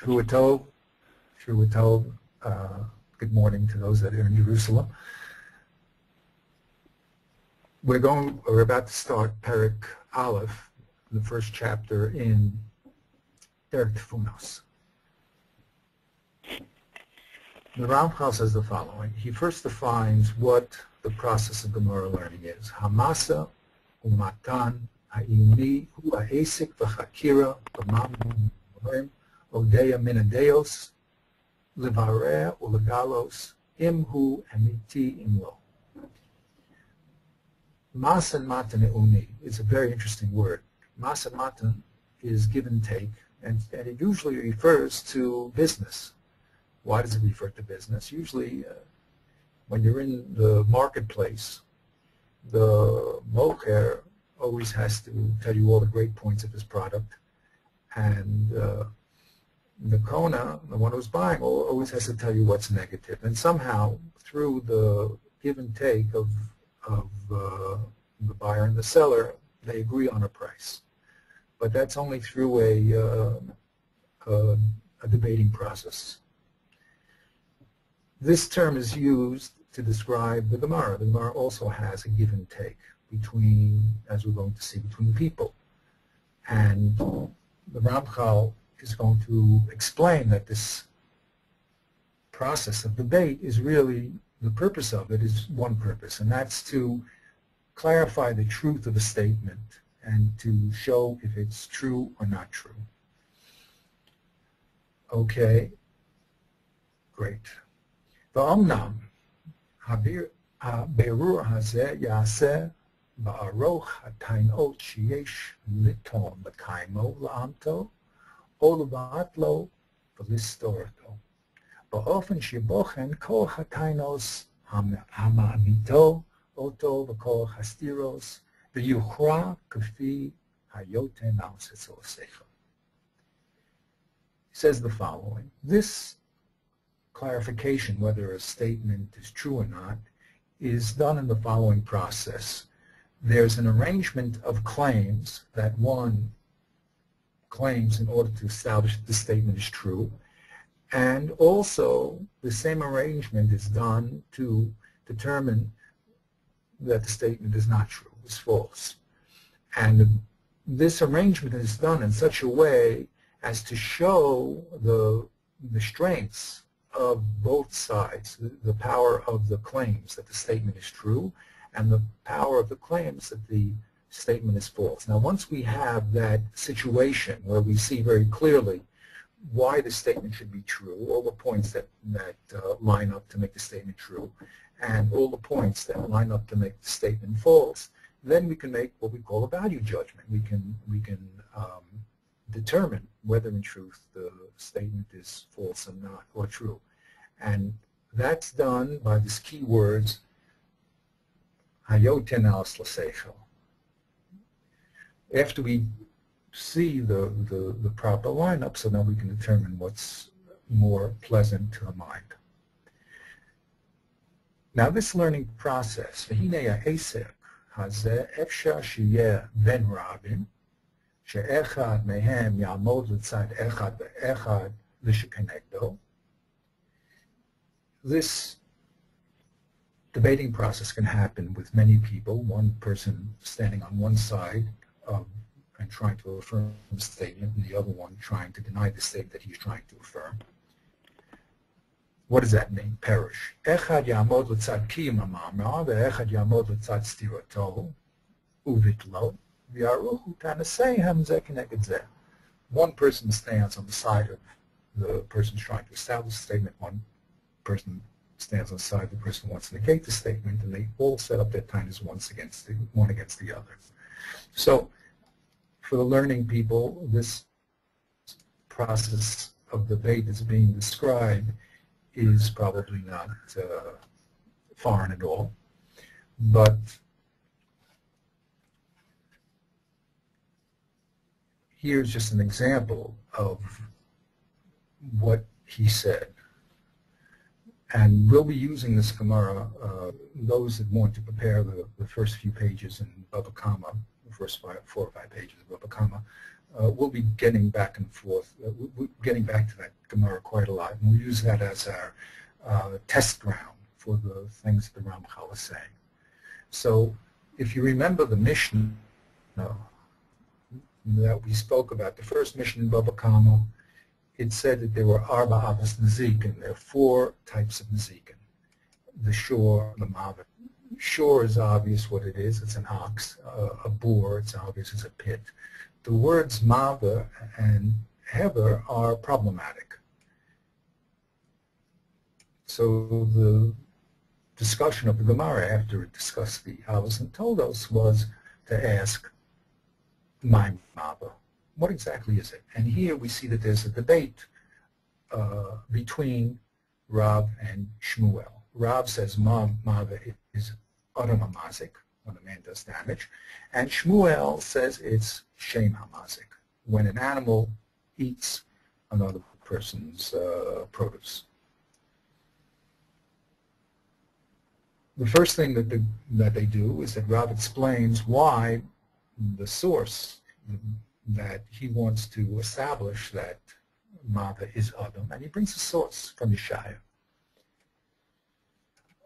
Shavua Tov. Shavua Tov. Good morning to those that are in Jerusalem. We're about to start Perek Aleph, the first chapter in Perek Tfunos. The Ramchal says the following. He first defines what the process of Gemara learning is. Hamasa umatan ha'imni hu ha'esik v'chakira b'mam odeya minadeos levareh ulegalos imhu emiti imlo. Mas and matan uni is a very interesting word. Mas and matan is give and take, and it usually refers to business. Why does it refer to business? Usually, when you're in the marketplace, the mocher always has to tell you all the great points of his product, and the Kona, the one who's buying, always has to tell you what's negative. And somehow, through the give and take of the buyer and the seller, they agree on a price. But that's only through a debating process. This term is used to describe the Gemara. The Gemara also has a give and take between, as we're going to see, between people. And the Ramchal is going to explain that this process of debate is really, the purpose of it is one purpose, and that's to clarify the truth of a statement and to show if it's true or not true. Okay, great. V'omnam ha'berur hazeh yaseh ba'aroch ha'tainot sheyesh liton l'kaimo la'amto o l'vatlo v'listorato ba'ofen shebochen kol ha'tainos hama'amito oto v'kol hastiros v'yuchra k'fi hayoten al setzol seichel. He says the following. This clarification, whether a statement is true or not, is done in the following process. There's an arrangement of claims that one claims in order to establish that the statement is true, and also the same arrangement is done to determine that the statement is not true, is false. And this arrangement is done in such a way as to show the strengths of both sides, the power of the claims that the statement is true and the power of the claims that the statement is false. Now, once we have that situation where we see very clearly why the statement should be true, all the points that line up to make the statement true, and all the points that line up to make the statement false, then we can make what we call a value judgment. We can determine whether in truth the statement is false or not, or true. And that's done by these key words, hayoten al seichel. After we see the proper lineup, so now we can determine what's more pleasant to the mind. Now this learning process, v'hinei ha'esek hazeh efshar sheyeh ben rabim, she'echad mehem ya'amod l'tzad echad ve'echad l'shekenegdo. This debating process can happen with many people, one person standing on one side and trying to affirm the statement, and the other one trying to deny the statement that he's trying to affirm. What does that mean? Perish. Echad ya'amod l'tzad kiyum ha'ma'amar ve'echad ya'amod l'tzad stirato uvitlo v'yaruchu tanaseihem zeh keneged zeh. One person stands on the side of the person trying to establish the statement, one person stands on the side of the person who wants to negate the statement, and they all set up their time as one against the other. So for the learning people, this process of debate that's being described is probably not foreign at all. But here's just an example of what he said. And we'll be using this Gemara, those that want to prepare the first few pages in Baba Kama, the first 4 or 5 pages of Baba Kama, we'll be getting back and forth, we're getting back to that Gemara quite a lot, and we'll use that as our test ground for the things the Ramchal is saying. So if you remember the Mishnah that we spoke about, the first Mishnah in Baba Kama, it said that there were Arba Avos Nezikin. There are 4 types of Nezikin. The shor, the mavet. Shor is obvious what it is. It's an ox. A boar, it's obvious it's a pit. The words mava and hever are problematic. So the discussion of the Gemara after it discussed the Avos and Toldos was to ask, my mava, what exactly is it? And here we see that there's a debate between Rav and Shmuel. Rav says mava is Adam Hamazik, when a man does damage, and Shmuel says it's Shem Hamazik, when an animal eats another person's produce. The first thing that they do is that Rav explains why the source that he wants to establish that Mava is Adam, and he brings a source from Yeshaya.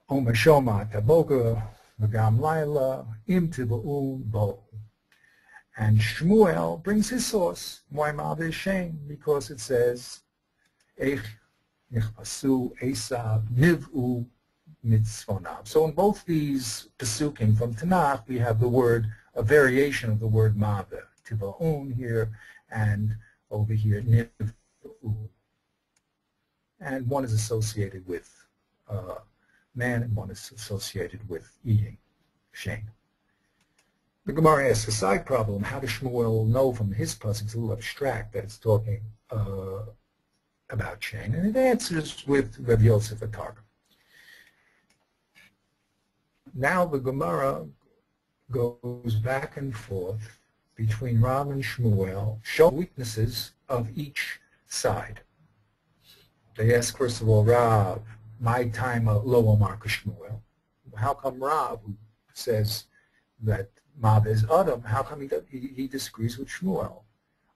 Omer Shoma Taboga V'gam Laila Im Tiva'u Bo. And Shmuel brings his source, why Mava is Shem, because it says Eich Nichpasu Esav Niv'u Mitzvonav. So in both these Pesukim from Tanakh, we have the word, a variation of the word Mava, Tiva'un here, and over here Niv'u. And one is associated with man, and one is associated with eating, Shem. The Gemara asks a side problem: how does Shmuel know from his pasuk? It's a little abstract that it's talking about Shem, and it answers with Rav Yosef Targum. Now the Gemara goes back and forth between Rav and Shmuel, showing weaknesses of each side. They ask, first of all, Rav, my time lo Omar Shmuel. How come Rav, who says that Mav is Adam, how come he disagrees with Shmuel?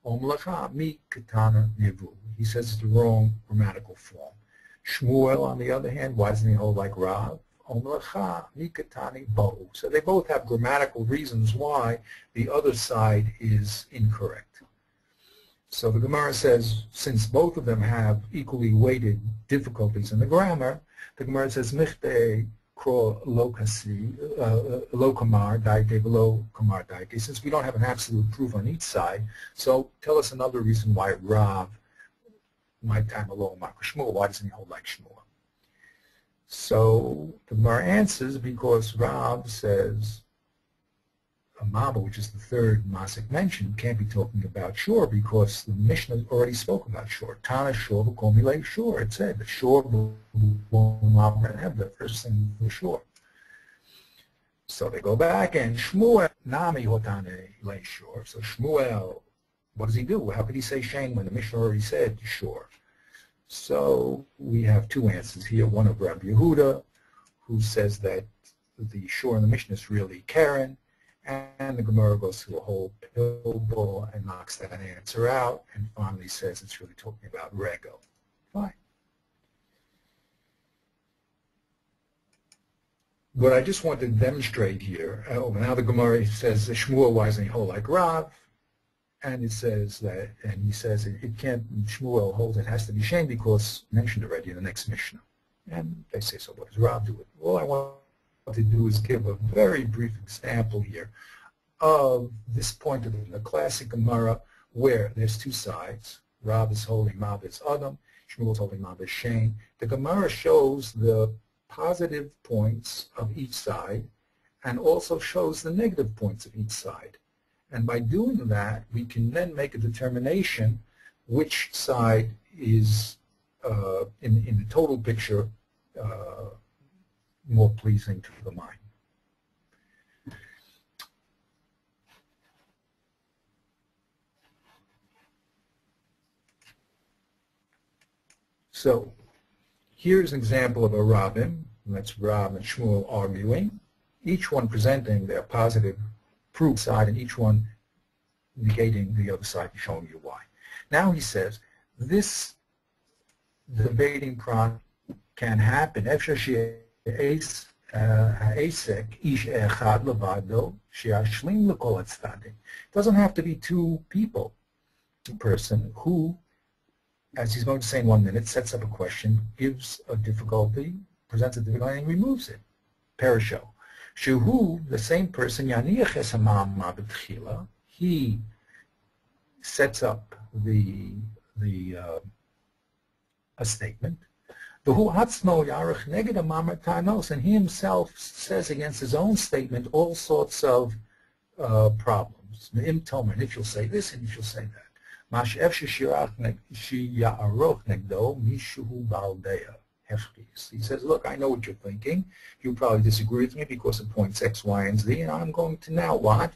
Om lacha mi katana nivu. He says it's the wrong grammatical form. Shmuel, on the other hand, why doesn't he hold like Rav? Om lacha mi katani bo. So they both have grammatical reasons why the other side is incorrect. So the Gemara says, since both of them have equally weighted difficulties in the grammar, the Gemara says, Michte kro lokasi, lokamar daike below kamar daike. Since we don't have an absolute proof on each side, so tell us another reason why Rav, my time alone, Mark Shmuel, why doesn't he hold like Shmuel? So the Gemara answers, because Rav says, Mava, which is the third Masik mentioned, can't be talking about shore because the Mishnah already spoke about shore. Tana shore v'komilei shore. It said the shore and have the first thing was shore. So they go back and Shmuel nami hotane lei shore. So Shmuel, what does he do? How could he say Shem when the Mishnah already said shore? So we have two answers here. One of Rabbi Yehuda, who says that the shore in the Mishnah is really Karen. And the Gemara goes through a whole pilbul and knocks that answer out and finally says it's really talking about Rego. Fine. What I just want to demonstrate here, now the Gemara says Shmuel, why doesn't he hold like Rav? And it says that, and he says it can't, Shmuel holds it has to be Shem because mentioned already in the next Mishnah. And they say, so what does Rav do? All I want to do is give a very brief example here of this point of the classic Gemara where there's two sides. Rav is holding Mav is Adam, Shmuel is holding Mav is Shem. The Gemara shows the positive points of each side and also shows the negative points of each side. And by doing that, we can then make a determination which side is, in the total picture, more pleasing to the mind. So here's an example of a Rabbim. That's Rav and Shmuel arguing, each one presenting their positive proof side and each one negating the other side and showing you why. Now he says, this debating process can happen. It doesn't have to be two people. A person who, as he's going to say in 1 minute, sets up a question, gives a difficulty, presents a difficulty, and removes it. Perisho. Shuhu, the same person, he sets up a statement. And he himself says against his own statement all sorts of problems. And if you'll say this, and if you'll say that. He says, look, I know what you're thinking. You probably disagree with me because of points X, Y, and Z, and I'm going to now what?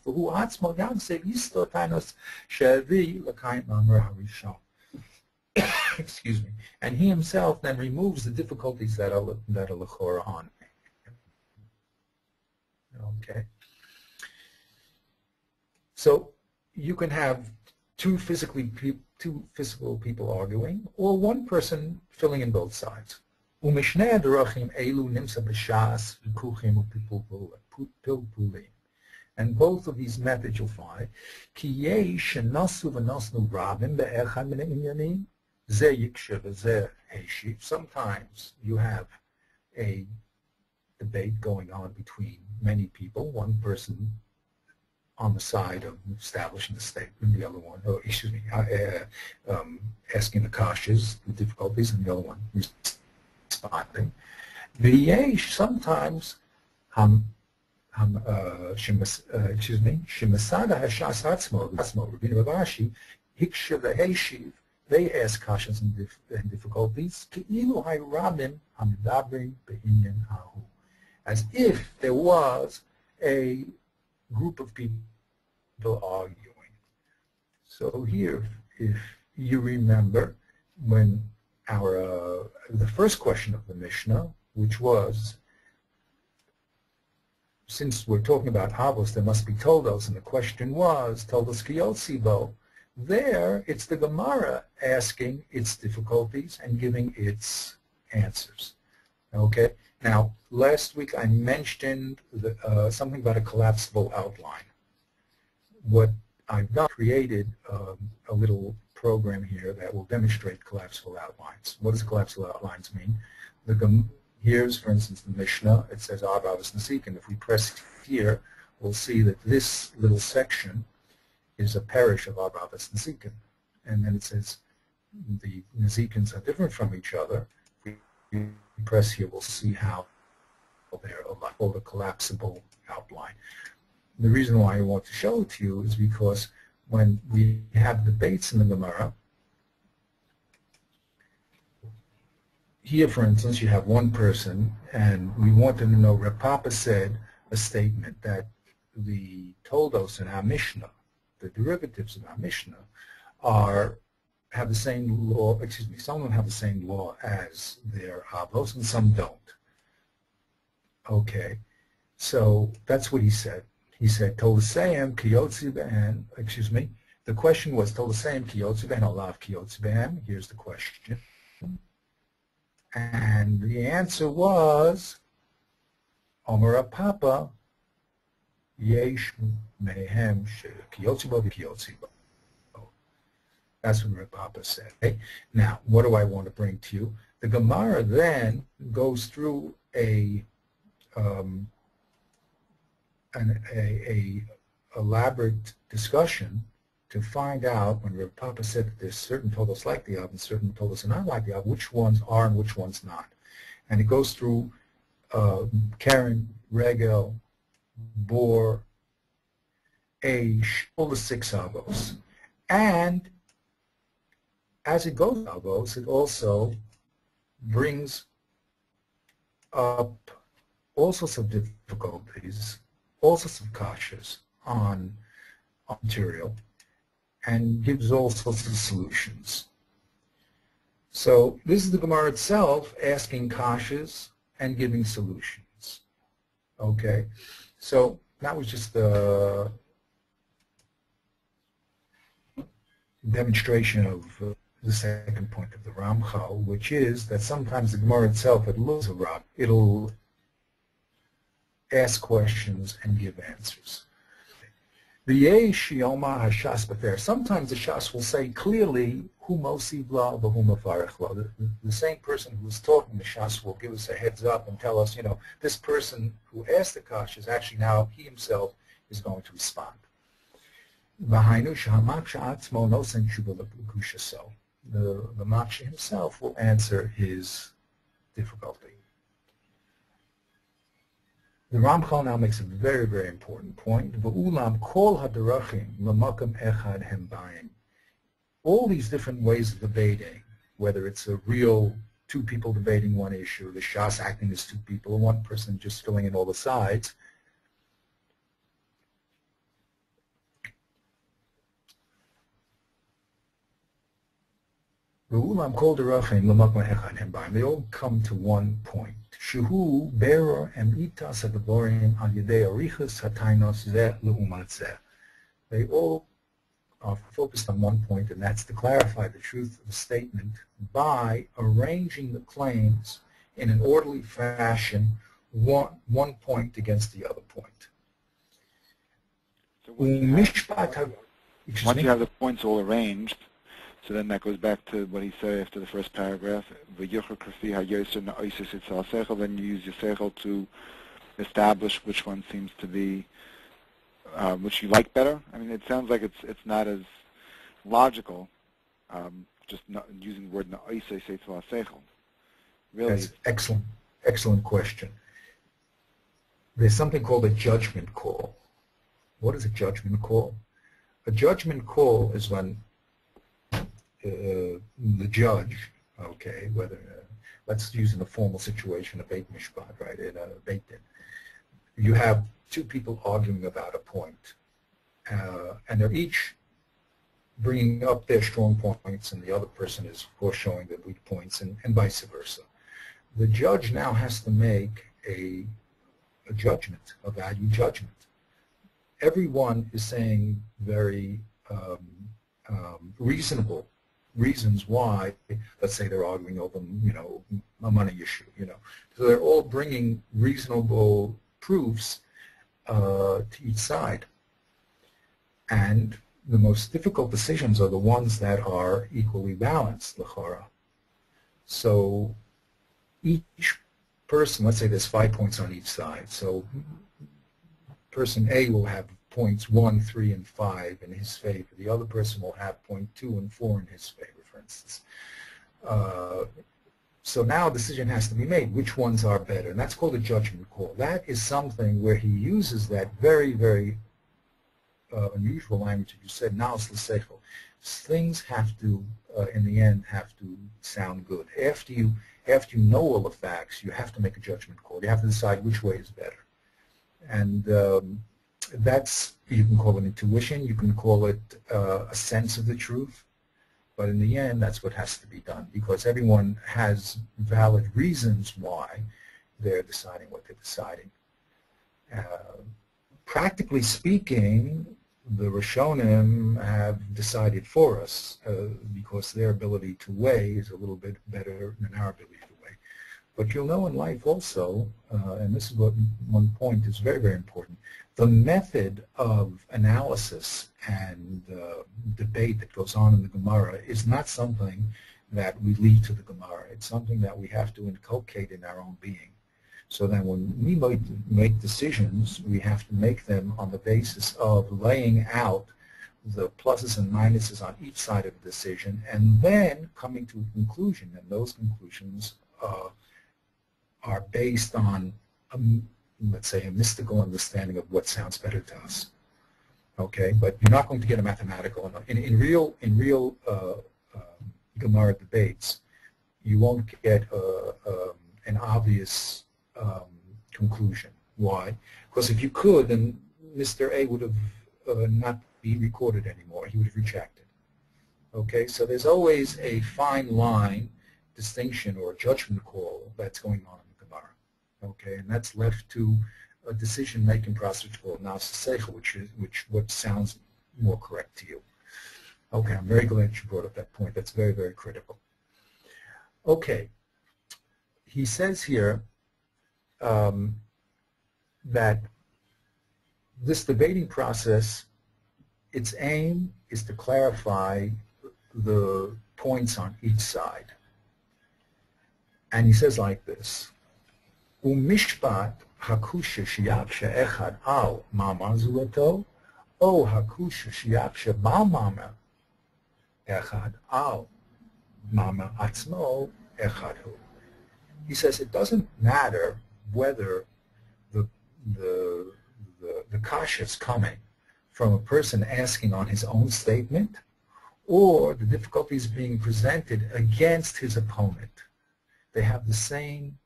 Excuse me. And he himself then removes the difficulties that are l'chora on. Okay. So you can have two physical people arguing, or one person filling in both sides. And both of these methods you'll find. Sometimes you have a debate going on between many people, one person on the side of establishing the statement, the other one, asking the kashas, the difficulties, and the other one responding. Sometimes they ask kashas and difficulties, as if there was a group of people arguing. So here, if you remember, when the first question of the Mishnah, which was, since we're talking about Avos, there must be Toldos, and the question was, Toldos Kiyotzibo. There, it's the Gemara asking its difficulties and giving its answers. Okay? Now, last week I mentioned something about a collapsible outline. What I've done, created a little program here that will demonstrate collapsible outlines. What does collapsible outlines mean? Here's, for instance, the Mishnah. It says Avos Nesikin. If we press here, we'll see that this little section is a parish of Avos Nesikin. And then it says the Nezikins are different from each other. If we press here, we'll see how they're called a collapsible outline. The reason why I want to show it to you is because when we have debates in the Gemara, here, for instance, you have one person, and we want them to know, Rav Papa said a statement that the Toldos in our Mishnah, the derivatives of our Mishnah, have the same law, some of them have the same law as their Avos, and some don't. Okay, so that's what he said. He said, Tolasayim Kiyotzi Be'en, the question was, Tolasayim Kiyotzi Be'en, Olav Kiyotzi Be'en. Here's the question. And the answer was, Omer Papa, Yesh Mehem Kiyotzi Bo Kiyotzi Bo. That's what Rav Papa said. Okay? Now, what do I want to bring to you? The Gemara then goes through an elaborate discussion to find out, when Rav Papa said that there's certain Tolos like the Av and certain Tolos are not like the Av, which ones are and which ones not. And it goes through Karen, Regel, Bor, Aish, all the 6 Avos. And as it goes Avos, it also brings up all sorts of difficulties, all sorts of kashas on material, and gives all sorts of solutions. So this is the Gemara itself asking kashas and giving solutions. Okay, so that was just demonstration of the second point of the Ramchal, which is that sometimes the Gemara itself, it looks a rock, it'll ask questions and give answers. The Shioma Hashas Befer. Sometimes the Shas will say clearly, Hu Mosiv La v'Hu Mefarech La. The same person who is talking the Shas will give us a heads up and tell us, this person who asked the Kash is actually now, he himself is going to respond. The Maksha himself will answer his difficulty. The Ramchal now makes a very, very important point. All these different ways of debating, whether it's a real two people debating one issue, the Shas acting as two people, or one person just filling in all the sides, they all come to one point. They all are focused on one point, and that's to clarify the truth of the statement by arranging the claims in an orderly fashion, one point against the other point. So once you have the points all arranged, so then that goes back to what he said after the first paragraph. Then you use your seichel to establish which one seems to be, which you like better. I mean, it sounds like it's not as logical, just not using the word na'isei seichel. Really, that's excellent question. There's something called a judgment call. What is a judgment call? A judgment call is when the judge, okay, whether, let's use in a formal situation, a Beit Mishpat, right, in a Beit Din. You have two people arguing about a point, and they're each bringing up their strong points, and the other person is, of course, showing their weak points, and vice versa. The judge now has to make a judgment, a value judgment. Everyone is saying very reasonable reasons why, let's say they're arguing over, a money issue, So they're all bringing reasonable proofs to each side. And the most difficult decisions are the ones that are equally balanced, l'chara. So each person, let's say there's 5 points on each side. So person A will have points 1, 3, and 5 in his favor. The other person will have point 2 and 4 in his favor, for instance. So now a decision has to be made. Which ones are better? And that's called a judgment call. That is something where he uses that very, very unusual language that you said, naus l'seichel. Things have to, in the end, have to sound good. After you know all the facts, you have to make a judgment call. You have to decide which way is better. And that's, you can call it intuition, you can call it a sense of the truth, but in the end, that's what has to be done, because everyone has valid reasons why they're deciding what they're deciding. Practically speaking, the Rishonim have decided for us because their ability to weigh is a little bit better than our ability to weigh. But you'll know in life also, and this is what one point is very, very important, the method of analysis and debate that goes on in the Gemara is not something that we leave to the Gemara. It's something that we have to inculcate in our own being. So that when we make decisions, we have to make them on the basis of laying out the pluses and minuses on each side of the decision and then coming to a conclusion. And those conclusions are based on, let's say, a mystical understanding of what sounds better to us. Okay, but you're not going to get a mathematical. In real Gemara debates, you won't get an obvious conclusion. Why? Because if you could, then Mr. A would have not be recorded anymore. He would have rejected. Okay, so there's always a fine line distinction or a judgment call that's going on in the Gemara. Okay, and that's left to a decision-making process called naus l'seichel, which what sounds more correct to you. Okay, I'm very glad you brought up that point. That's very, very critical. Okay, he says here that this debating process, its aim is to clarify the points on each side. And he says like this, Umishpat hakusha shiyaksha echad al mama zuato, o hakusha shiyaksha bal mama echad al mama atzmo echadhu. He says it doesn't matter whether the kasha is coming from a person asking on his own statement or the difficulties being presented against his opponent. They have the same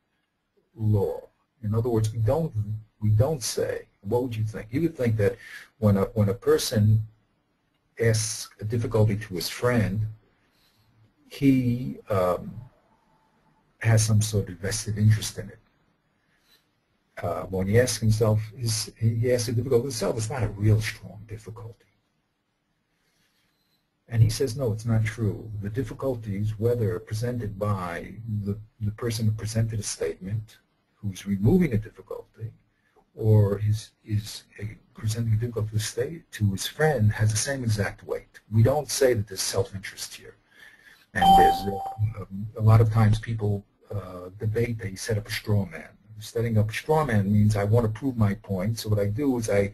law. In other words, we don't say, what would you think? You would think that when a person asks a difficulty to his friend, he has some sort of vested interest in it. When he asks himself, he asks a difficulty himself, it's not a real strong difficulty. And he says, no, it's not true. The difficulties, whether presented by the person who presented a statement, who's removing a difficulty, or is presenting a difficulty to his friend, has the same exact weight. We don't say that there's self-interest here. And there's a lot of times people debate, they set up a straw man. Setting up a straw man means I want to prove my point, so what I do is I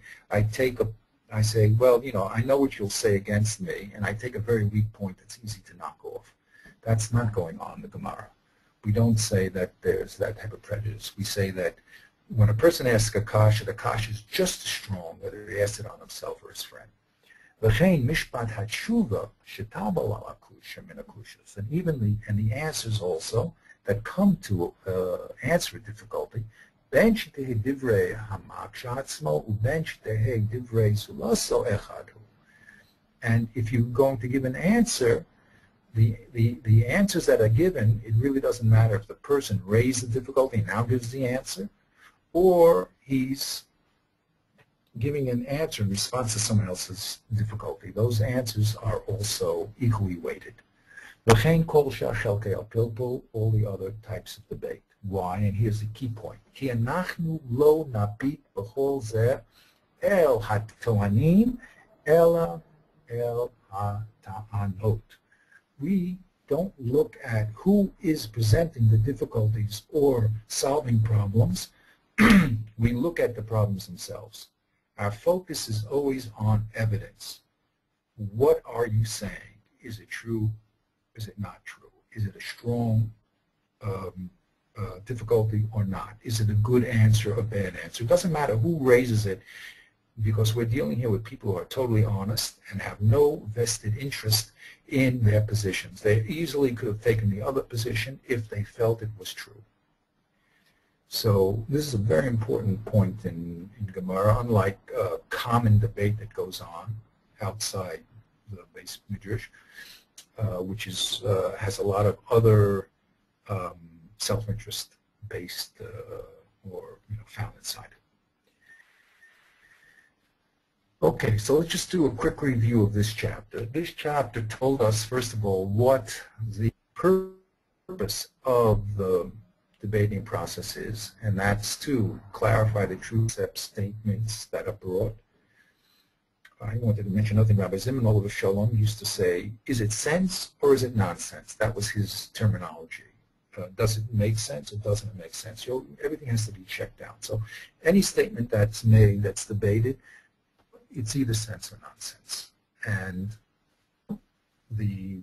say, well, I know what you'll say against me, and I take a very weak point that's easy to knock off. That's not going on in the Gemara. We don't say that there's that type of prejudice. We say that when a person asks a kasha, the kasha is just as strong whether he asks it on himself or his friend. And even the answers also that come to answer a difficulty, and if you're going to give an answer, the answers that are given, it really doesn't matter if the person raised the difficulty and now gives the answer, or he's giving an answer in response to someone else's difficulty. Those answers are also equally weighted. All the other types of debate. Why? And here's the key point. We don't look at who is presenting the difficulties or solving problems. We look at the problems themselves. Our focus is always on evidence. What are you saying? Is it true? Is it not true? Is it a strong difficulty or not? Is it a good answer or a bad answer? It doesn't matter who raises it, because we're dealing here with people who are totally honest and have no vested interest in their positions. They easily could have taken the other position if they felt it was true. So this is a very important point in Gemara, unlike common debate that goes on outside the base midrash, which has a lot of other self-interest based or found inside it. Okay, so let's just do a quick review of this chapter. This chapter told us, first of all, what the purpose of the debating process is, and that's to clarify the true statements that are brought. I wanted to mention another thing. Rabbi Zimon Oliver Shalom used to say, is it sense or is it nonsense? That was his terminology. Does it make sense or doesn't it make sense? Everything has to be checked out. So any statement that's made, that's debated, it's either sense or nonsense. And the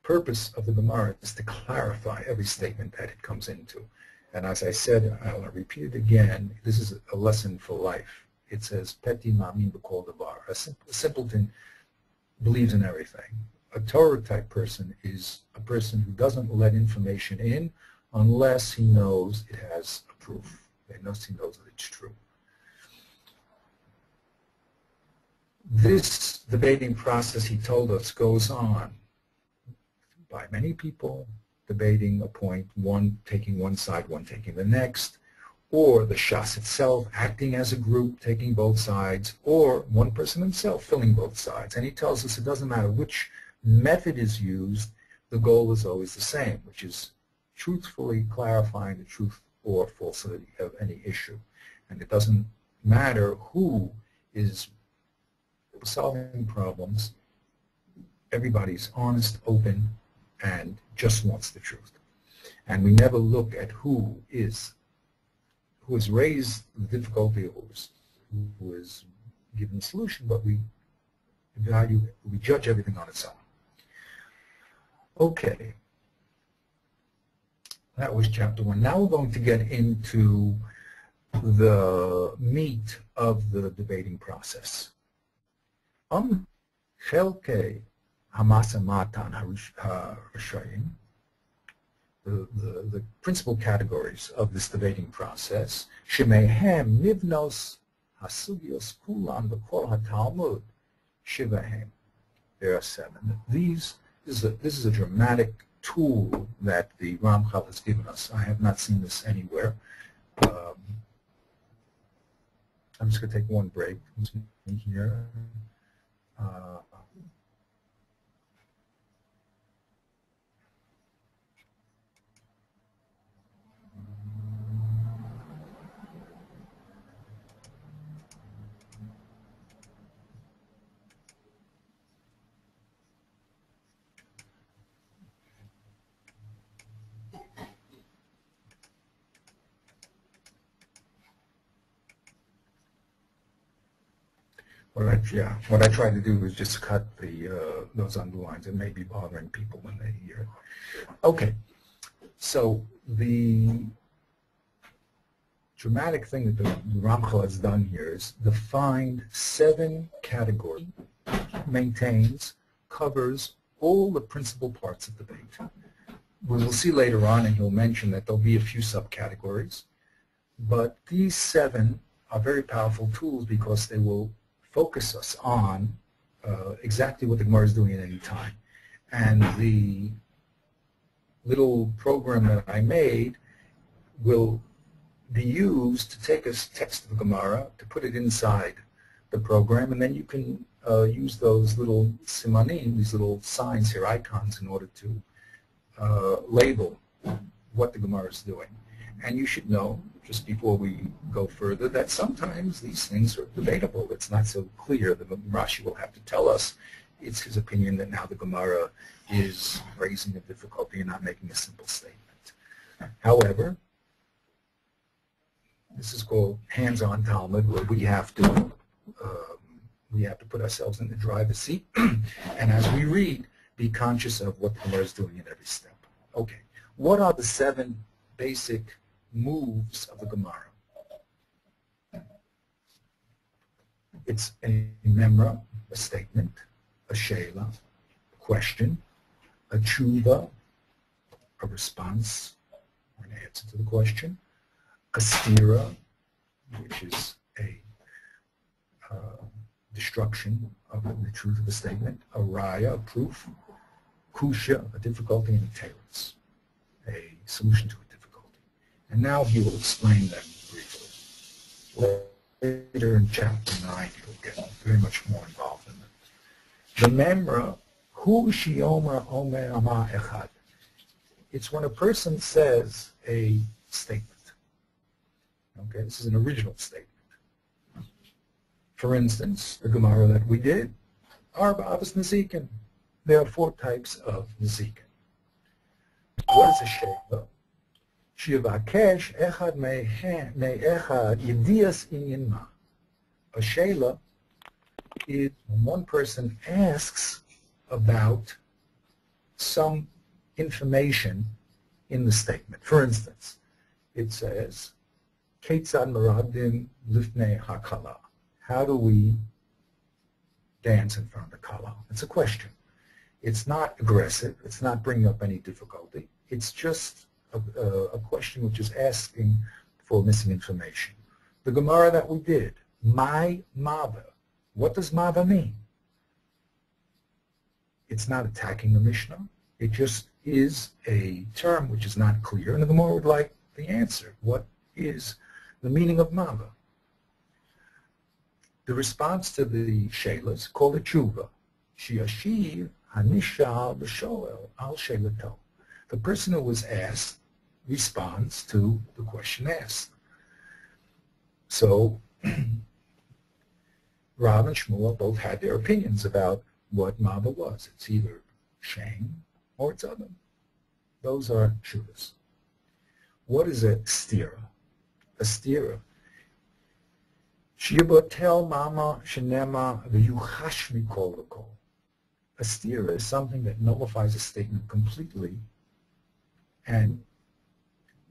purpose of the Gemara is to clarify every statement that it comes into. And as I said, I'll repeat it again, this is a lesson for life. It says, Peti ma'amin b'kol davar. A simpleton believes in everything. A Torah-type person is a person who doesn't let information in unless he knows it has a proof, unless he knows that it's true. This debating process, he told us, goes on by many people debating a point, one taking one side, one taking the next, or the Shas itself acting as a group, taking both sides, or one person himself filling both sides. And he tells us it doesn't matter which method is used, the goal is always the same, which is truthfully clarifying the truth or falsity of any issue. And it doesn't matter who is solving problems. Everybody's honest, open, and just wants the truth. And we never look at who has raised the difficulty, or who is given the solution, but we judge everything on its own. Okay. That was chapter 1. Now we're going to get into the meat of the debating process. Chelkei Hamasamatan Harishayim, the principal categories of this debating process, Shemehem Nivnos Hasugios Kulan B'Kol HaTalmud Shivahem. There are 7. This is a dramatic tool that the Ramchal has given us. I have not seen this anywhere. I'm just going to take one break here. What I try to do is just cut those underlines. It may be bothering people when they hear it. Okay, so the dramatic thing that the Ramchal has done here is defined 7 categories, covers all the principal parts of debate. We will see later on, and he'll mention that there'll be a few subcategories, but these 7 are very powerful tools because they will focus us on exactly what the Gemara is doing at any time. And the little program that I made will be used to take a text of the Gemara, to put it inside the program, and then you can use those little simanim, these little signs here, icons, in order to label what the Gemara is doing. And you should know, just before we go further, that sometimes these things are debatable. It's not so clear. The Rashi will have to tell us it's his opinion that now the Gemara is raising a difficulty and not making a simple statement. However, this is called hands-on Talmud, where we have to put ourselves in the driver's seat, and as we read, be conscious of what the Gemara is doing in every step. Okay, what are the 7 basic moves of the Gemara? It's a memra, a statement, a sheila, a question, a tshuva, a response, or an answer to the question, a stira, which is a destruction of the truth of the statement, a raya, a proof, kusha, a difficulty, and a teretz, a solution to a difficulty. And now he will explain them briefly. Later in chapter 9, he'll get very much more involved in it. The memra, hu shiomer omer ama echad. It's when a person says a statement. Okay, this is an original statement. For instance, the Gemara that we did, Arba Avos Nezikin. There are 4 types of Nezikin. What is a sheila? Shivakesh echad me'echad yedias inyan ma. A sheila is when one person asks about some information in the statement. For instance, it says, Ketzad meradim lifnei hakala. How do we dance in front of the kala? It's a question. It's not aggressive. It's not bringing up any difficulty. It's just a question which is asking for missing information. The Gemara that we did, my mava. What does mava mean? It's not attacking the Mishnah. It just is a term which is not clear, and the Gemara would like the answer. What is the meaning of Mava. The response to the Shelas called a tshuva. Shiashiv hanishal b'shoel al shelato. The person who was asked responds to the question asked. So Rav and Shmuel both had their opinions about what Mava was. It's either shame or it's other. Those are tshuvas. What is a stira? A stira. Shibotel mama shenema v'yuchash mikol v'kol. A stira is something that nullifies a statement completely and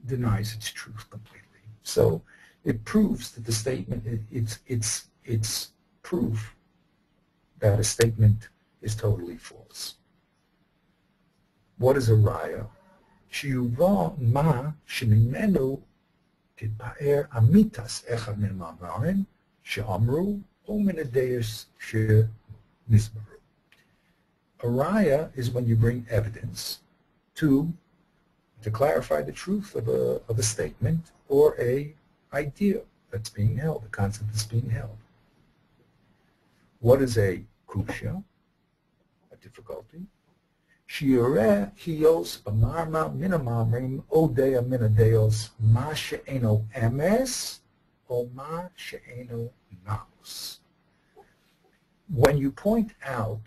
denies its truth completely. So it proves that the statement, it's proof that a statement is totally false. What is a raya? Shiyuva ma shemimenu titpaer amitas echad min ma'amarim she'amru o min hadeus she'nisbaru. A raya is when you bring evidence to clarify the truth of a statement or a idea that's being held, a concept that's being held. What is a kusha, a difficulty? Shiureh hiyos b'marma minamamrim odeya minadeos ma she'eno emes o ma she'eno naus. When you point out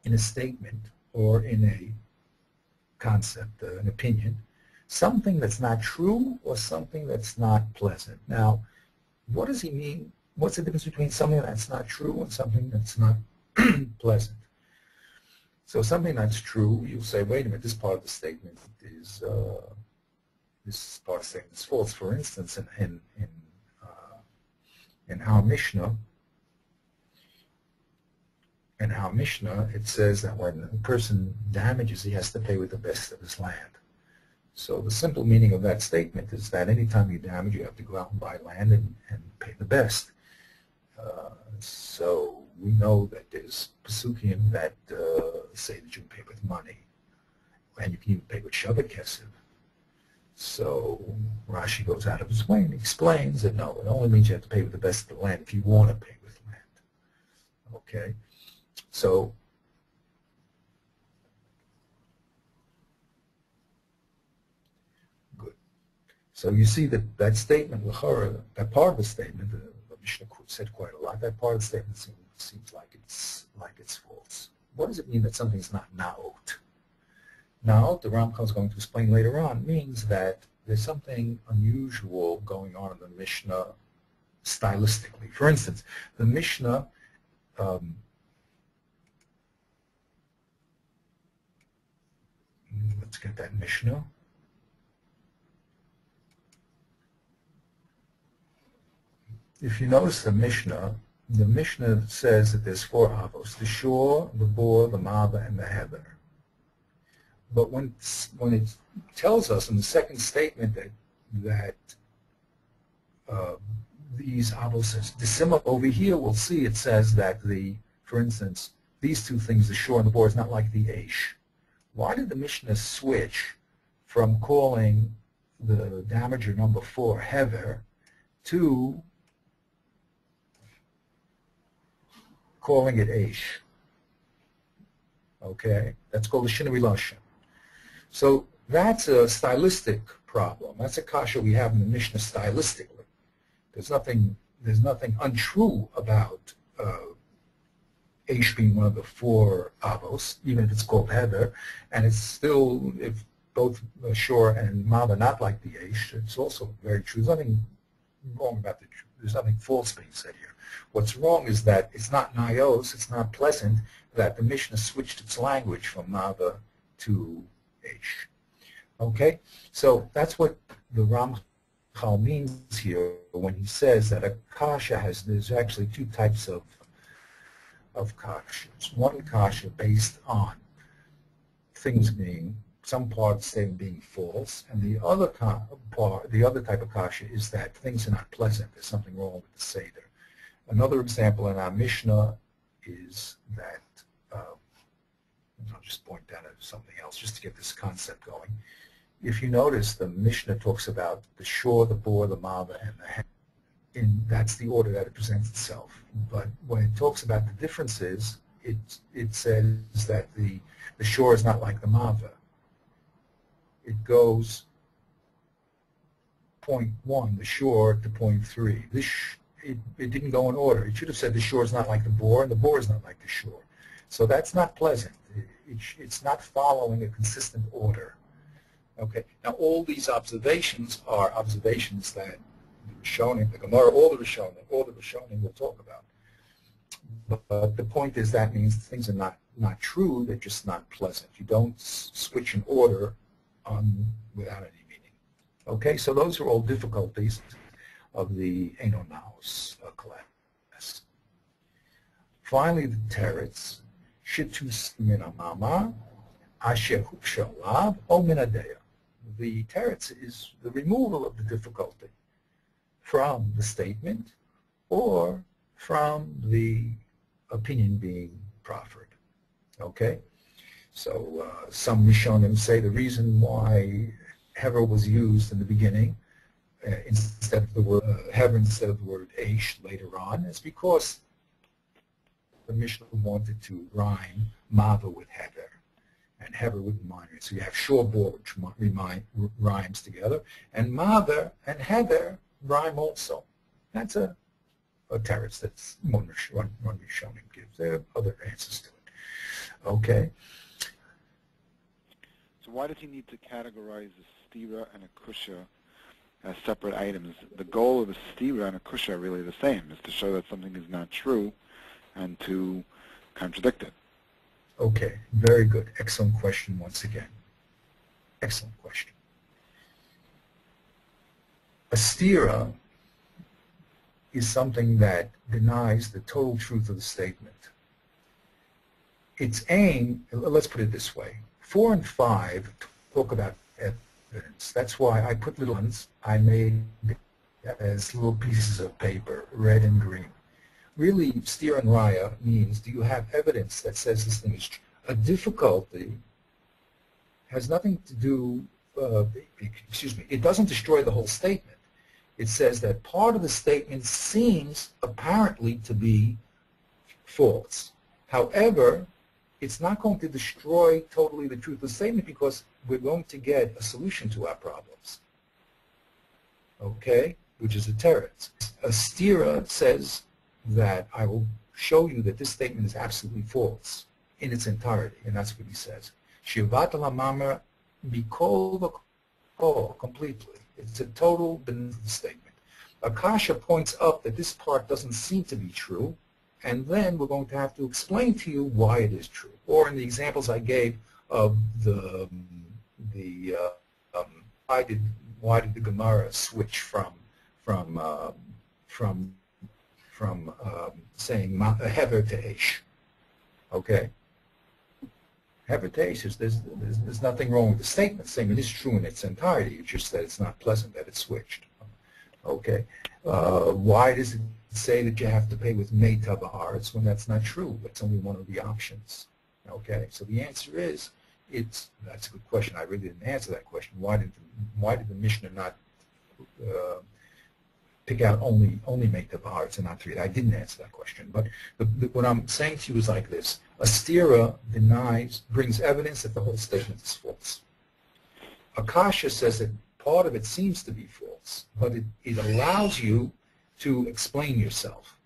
in a statement or in a concept, an opinion, something that's not true or something that's not pleasant. Now, what does he mean? What's the difference between something that's not true and something that's not pleasant? So something that's true, you'll say, wait a minute, this part of the statement is this part of the statement is false. For instance, in our Mishnah, it says that when a person damages, he has to pay with the best of his land. So the simple meaning of that statement is that anytime you damage, you have to go out and buy land and pay the best. So we know that there's Pesukim that say that you can pay with money, and you can even pay with Shabbat Kesef. So Rashi goes out of his way and explains that no, it only means you have to pay with the best of the land if you want to pay with land. Okay? So good. So you see that statement, that part of the statement, the Mishnah said quite a lot. That part of the statement seems like it's false. What does it mean that something's not naot? Naot, the Ramchal is going to explain later on, means that there's something unusual going on in the Mishnah stylistically. For instance, the Mishnah let's get that Mishnah. If you notice the Mishnah says that there's 4 avos: the shor, the bor, the mava, and the heather. But when it tells us in the second statement that these avos is dissimilar, over here we'll see it says that for instance, these two things, the shor and the bor, is not like the eish. Why did the Mishnah switch from calling the damager number 4 heather to calling it eish? Okay, that's called a shinui lashon. So that's a stylistic problem. That's a kasha we have in the Mishnah stylistically. There's nothing untrue about eish being one of the 4 avos, even if it's called heather, and it's still, if both shor and mava not like the eish, it's also very true. There's nothing wrong about the truth. There's nothing false being said here. What's wrong is that it's not nayos, it's not pleasant, that the Mishnah switched its language from mava to eish. Okay? So that's what the Ramchal means here when he says that a kasha there's actually 2 types of kashas. One kasha based on things being, some part of the statement being false, and the other type of kasha is that things are not pleasant. There's something wrong with the seder. Another example in our Mishnah is that, I'll just point that at something else just to get this concept going. if you notice, the Mishnah talks about the shor, the bor, the mava, and the hever. That's the order that it presents itself. But when it talks about the differences, it says that the shor is not like the mava. It goes point 1, the shor, to point 3. It didn't go in order. It should have said the shor is not like the bor, and the bor is not like the shor. So that's not pleasant. It's not following a consistent order. Okay. Now all these observations are observations that the Rishonim, the Gemara, all the Rishonim will talk about. But the point is that means things are not true. They're just not pleasant. You don't switch an order without any meaning. Okay. So those are all difficulties of the Eino Naos class. Finally, the teretz. Shitus min amama, asher hukshalav, o min adeya. The teretz is the removal of the difficulty from the statement or from the opinion being proffered. Okay? So some Rishonim say the reason why hever was used in the beginning instead of the word hever instead of the word eish later on is because the Mishnah wanted to rhyme mava with hever and hever with minor. So you have shor bor, which rhymes together, and mava and hever rhyme also. That's a teretz that's one Rishonim gives. There are other answers to it. Okay. So why does he need to categorize a stira and a kusha as separate items? The goal of a stira and a kusha are really the same, is to show that something is not true and to contradict it. Okay, very good. Excellent question once again. Excellent question. A stira is something that denies the total truth of the statement. Its aim, let's put it this way, 4 and 5 talk about evidence. That's why I put little ones I made as little pieces of paper, red and green. Really, stira and raya means, do you have evidence that says this thing is true? A difficulty has nothing to do, it doesn't destroy the whole statement. It says that part of the statement seems apparently to be false. However, it's not going to destroy totally the truth of the statement because we're going to get a solution to our problems. Okay? Which is a teretz. A stira says that I will show you that this statement is absolutely false in its entirety, and that's what he says. Shivat al-mamar bikol v'kol, completely. It's a total statement. Akasha points up that this part doesn't seem to be true, and then we're going to have to explain to you why it is true. Or in the examples I gave of why did the Gemara switch from saying hever to eish? Okay, hever to eish is there's nothing wrong with the statement. The statement is true in its entirety. It's just that it's not pleasant that it switched. Okay, why does it say that you have to pay with meitav haaretz when that's not true? It's only one of the options. Okay, so the answer is that's a good question. I really didn't answer that question. Why did the Mishnah not pick out only meitav haaretz and not three? I didn't answer that question. But what I'm saying to you is like this: a stira brings evidence that the whole statement is false. Akasha says that part of it seems to be false, but it allows you to explain yourself.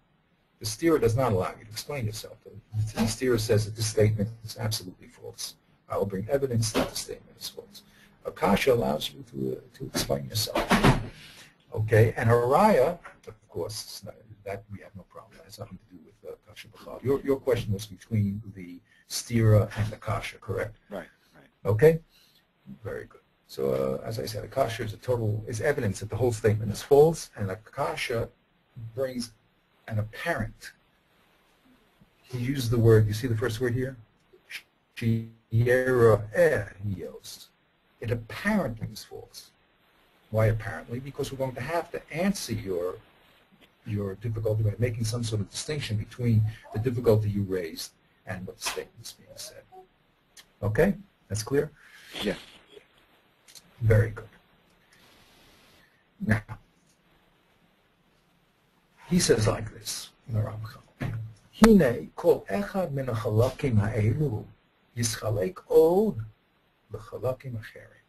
The stira does not allow you to explain yourself. The stira says that this statement is absolutely false. I will bring evidence that the statement is false. Akasha allows you to explain yourself. Okay, and a raya, of course, that we have no problem. That has nothing to do with Akasha B'chal. Your question was between the stira and the Akasha, correct? Right. Okay, very good. So as I said, Akasha is evidence that the whole statement is false, and Akasha brings an apparent. He used the word, you see the first word here? It apparently is false. Why apparently? Because we're going to have to answer your difficulty by making some sort of distinction between the difficulty you raised and what the statement is being said. Okay? That's clear? Yes. Very good. Now, he says like this in the Ramchal. Hine kol echad min hachalakim ha'elu yischalek od l'chalakim acherim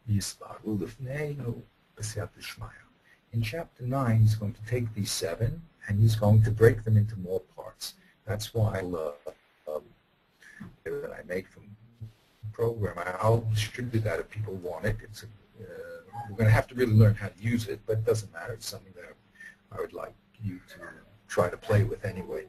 yisbaru lifneinu b'siyat d'shmaya. In chapter 9, he's going to take these 7 and he's going to break them into more parts. That's why that I made from the program. I'll distribute that if people want it. It's we're going to have to really learn how to use it, but it doesn't matter. It's something that I would like you to try to play with anyway.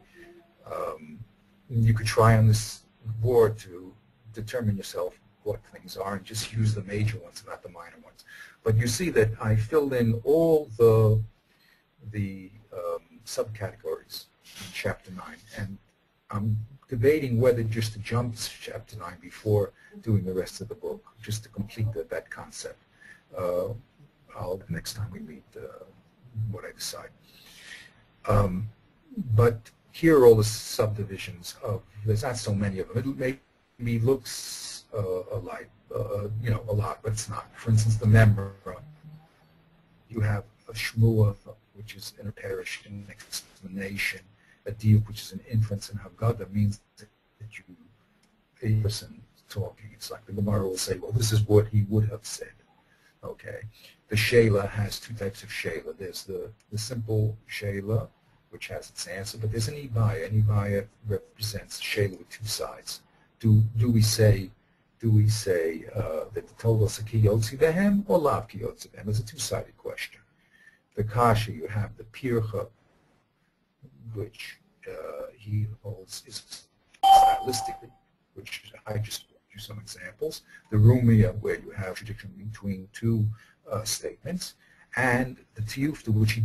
You could try on this board to determine yourself what things are and just use the major ones, not the minor ones. But you see that I filled in all the subcategories in Chapter 9, and I'm debating whether just to jump to Chapter 9 before doing the rest of the book, just to complete that concept. Next time we meet, what I decide. But here are all the subdivisions of, there's not so many of them. It maybe looks alike, a lot, but it's not. For instance, the member, you have a shmua, which is an interparish explanation, a diuk, which is an inference, and haggadah means that a person talking. It's like the Gemara will say, well, this is what he would have said. Okay. The Sheila has 2 types of Sheila. There's the simple Sheila, which has its answer, but there's an Ibaya. An Ibaya represents Sheila with 2 sides. Do we say that the Torah is ki yotzi behem or lav ki yotzi behem? It's a 2-sided question. The Kasha, you have the Pircha, which he holds is stylistically, which I just do some examples. The Rumiyah, where you have contradiction between 2 statements, and the Tiyufta, which he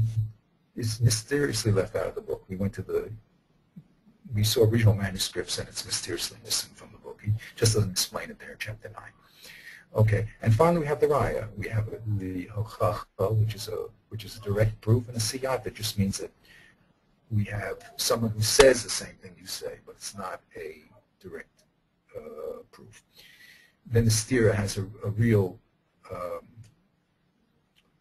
is mysteriously left out of the book. We saw original manuscripts, and it's mysteriously missing from the book. He just doesn't explain it there in Chapter 9. Okay, and finally we have the Raya. We have the Hochacha, which is a direct proof, and a Siyat that just means that we have someone who says the same thing you say, but it's not a direct proof. Then the stira has a real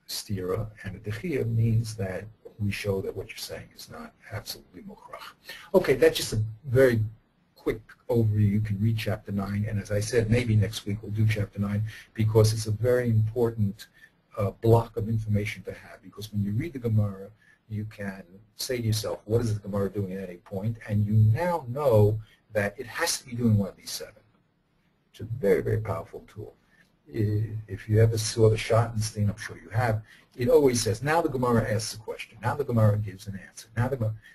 stira, and the dechia means that we show that what you're saying is not absolutely mukhrach. Okay, that's just a very quick overview. You can read Chapter 9, and as I said, maybe next week we'll do Chapter 9 because it's a very important block of information to have, because when you read the Gemara, you can say to yourself, what is the Gemara doing at any point? And you now know that it has to be doing one of these 7. It's a very, very powerful tool. If you ever saw the Schottenstein, I'm sure you have, it always says, now the Gemara asks a question, now the Gemara gives an answer.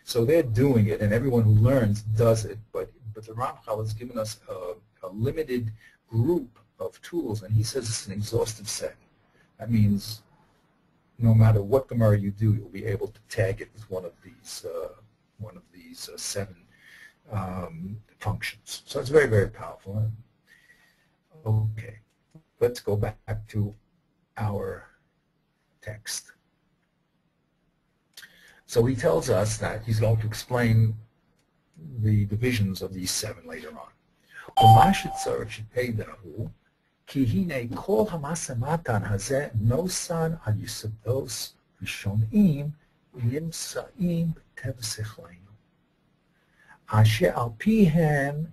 So they're doing it, and everyone who learns does it, but the Ramchal has given us a limited group of tools, and he says it's an exhaustive set. That means no matter what Gemara you do, you'll be able to tag it with one of these 7 functions. So it's very, very powerful. Okay, let's go back to our text. So he tells us that he's going to explain the divisions of these 7 later on. כי הנה כל המשא ומתן הזה נוסד על יסודות ראשוניים נמצאים בטבע שכלנו, אשר על פיהם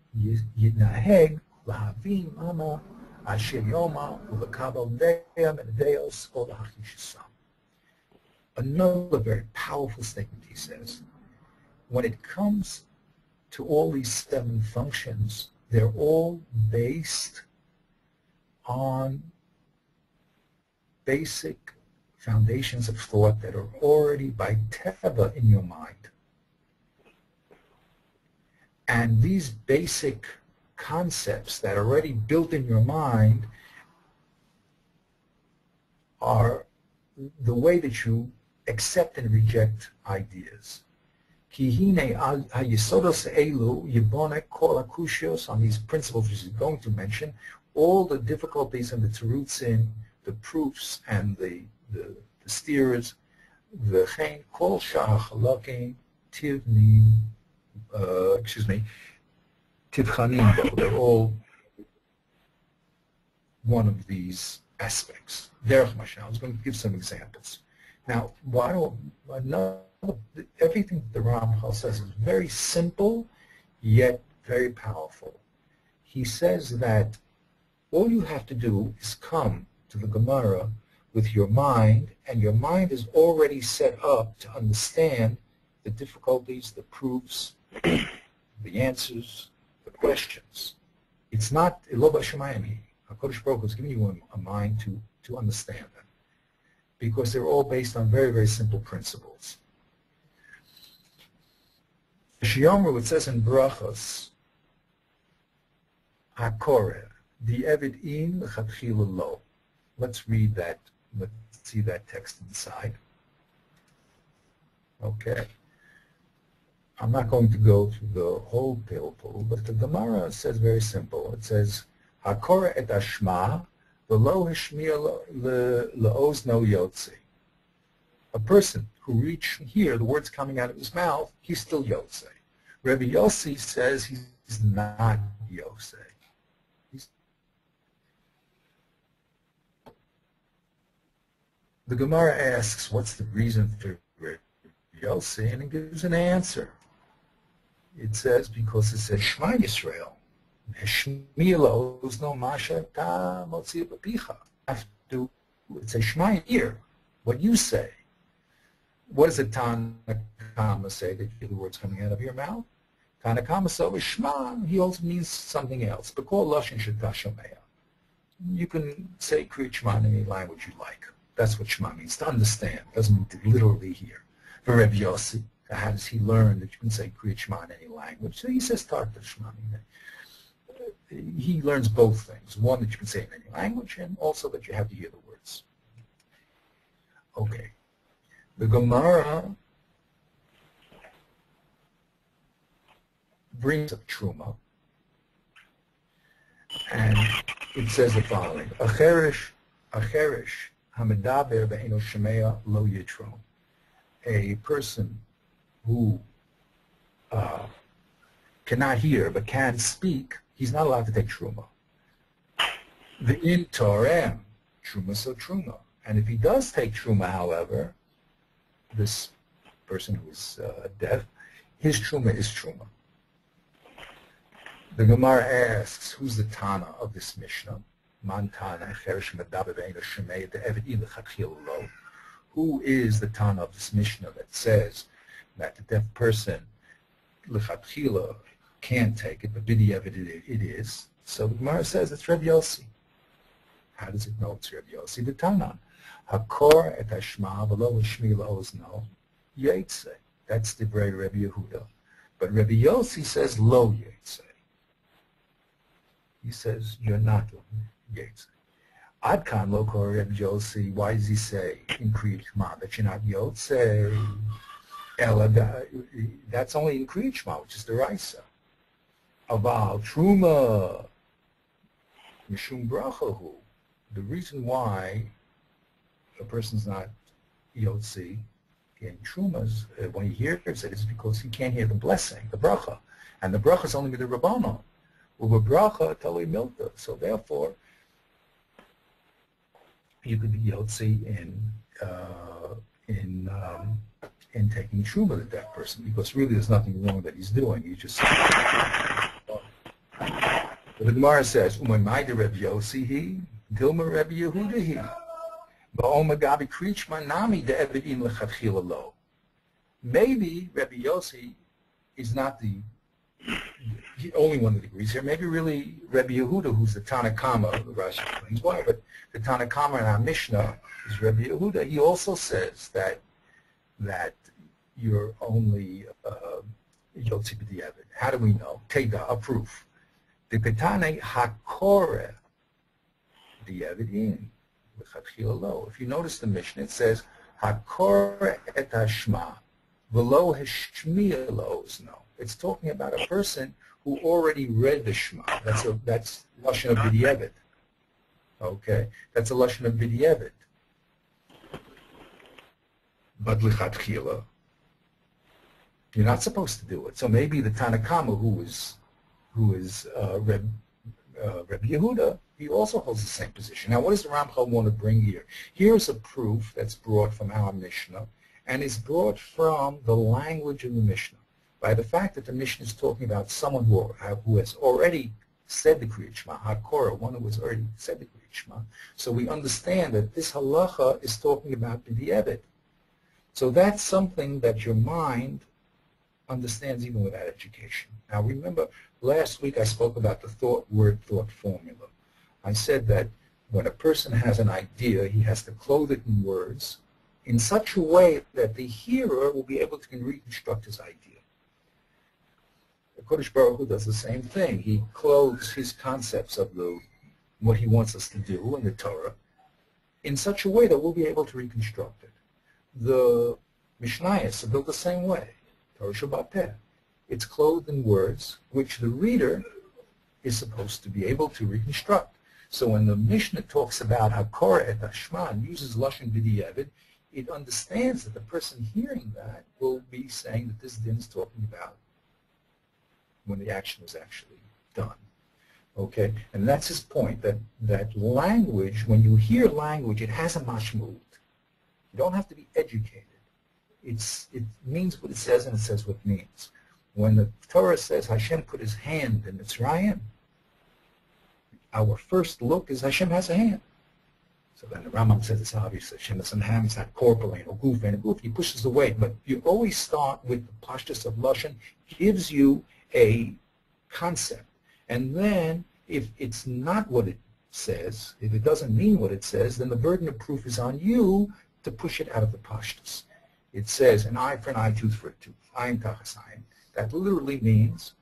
ינהג להבין למה אשר יאמר ולקבל דעה מן הדעות או להכחישם. Another very powerful statement he says. When it comes to all these 7 functions, they're all based on basic foundations of thought that are already by teva in your mind. And these basic concepts that are already built in your mind are the way that you accept and reject ideas. On these principles which he's going to mention, all the difficulties and the terutzim, the proofs and the steers, v'chein kol sha'achalakim tivchanim bo. They're all one of these aspects. Derech mashal. I was going to give some examples. Now, everything that the Ramchal says is very simple, yet very powerful. He says that all you have to do is come to the Gemara with your mind, and your mind is already set up to understand the difficulties, the proofs, the answers, the questions. It's not Iloba Shemayim. HaKadosh Baruch Hu is giving you a mind to understand them, because they're all based on very, very simple principles. Shiyomru, it says in Brachos, HaKoreh, the Eved in L'chatchila lo. Let's read that. Let's see that text inside. Okay. I'm not going to go through the whole pilpul, but the Gemara says very simple. It says, HaKoreh et Ashma, v'lo hishmiya le'ozno yotze. A person who reached here, the words coming out of his mouth, he's still yotze. Rabbi Yossi says he's not yotze. The Gemara asks, what's the reason for Yossi? And it gives an answer. It says, because it says, Shema Yisrael. It says, Shema here. What you say. What does a Tanakama say that the words coming out of your mouth? Tanakama says, Shema, he also means something else. B'kol lashon shetashameya. You can say Kriyat Shema in any language you like. That's what Shema means, to understand. It doesn't mean to literally hear. For Reb Yossi, how does he learn that you can say Kriyat Shema in any language? So he says Tartar Shema. He learns both things. One, that you can say in any language, and also that you have to hear the words. Okay. The Gemara brings up Truma, and it says the following: Acherish, Hamidaber be'eno shemea lo yitro. A person who cannot hear but can speak, he's not allowed to take truma. The in torem, truma so truma. And if he does take truma, however, this person who is deaf, his truma is truma. The Gemara asks, who's the Tana of this Mishnah? Who is the Tana of this Mishnah that says that the deaf person l'chatchila can't take it, but b'diavad it is? So the Gemara says it's Reb Yossi. How does it know it's Reb Yossi? The Tana. Hakor et hashma v'lo l'shmi la'ozno yetze. That's the very Rebbe Yehuda. But Rebbe Yossi says lo yetze. He says you're not yetze. Adkan lo kor Rebbe Yossi. Why does he say in Kriyat Shema that you're not yotze? That's only in Kriyat Shema, which is the Raisa. Aval Truma Mishum Brachahu. The reason why a person's not yotze in Trumas, when he hears it, is because he can't hear the blessing, the bracha. And the bracha is only with the Rabbanon. Uva bracha tali milta. So therefore, you could be yotze in taking truma, the deaf person, because really there's nothing wrong that he's doing. He just. But the Gemara says, "Umayda Reb Yossi he, Dilma Reb Yehuda he." Maybe Rabbi Yossi is not the only one that agrees here. Maybe really Rabbi Yehuda, who's the Tanakama, the Rashi explains why, but the Tanakama in our Mishnah is Rabbi Yehuda. He also says that you're only Yotzi b'diavad. How do we know? Teda, a proof. The Ketane Hakore b'diavad. If you notice the Mishnah, it says Hakor et hashma v'lo hashmiya lo'ozno. It's talking about a person who already read the Shema. That's lashon of b'diavad. Okay, that's a lashon of b'diavad. But lichatchila, you're not supposed to do it. So maybe the Tanakama, who is Rabbi Yehuda, he also holds the same position. Now, what does the Ramchal want to bring here? Here's a proof that's brought from our Mishnah, and is brought from the language of the Mishnah, by the fact that the Mishnah is talking about someone who has already said the Kriyat Shema, HaKorah, one who has already said the Kriyat Shema. So we understand that this halacha is talking about b'di'evet. So that's something that your mind understands even without education. Now remember, last week I spoke about the word-thought formula. I said that when a person has an idea, he has to clothe it in words in such a way that the hearer will be able to reconstruct his idea. The Kodesh Baruch Hu does the same thing. He clothes his concepts of what he wants us to do in the Torah in such a way that we'll be able to reconstruct it. The Mishnayos are built the same way. Torah Shabbat Peh. It's clothed in words which the reader is supposed to be able to reconstruct. So when the Mishnah talks about HaKorah et HaShema and uses Lashon B'di'evet, it understands that the person hearing that will be saying that this din is talking about when the action was actually done. Okay? And that's his point, that language, when you hear language, it has a mashmut. You don't have to be educated. It means what it says, and it says what it means. When the Torah says Hashem put his hand in Mitzrayim, our first look is Hashem has a hand. So then the Rambam says it's obvious that Hashem doesn't have, it's not corporal, and a goof, and a goof, he pushes away. But you always start with the pashtus of Lashon, gives you a concept. And then if it's not what it says, if it doesn't mean what it says, then the burden of proof is on you to push it out of the pashtus. It says an eye for an eye, tooth for a tooth, ayin tachas ayin. That literally means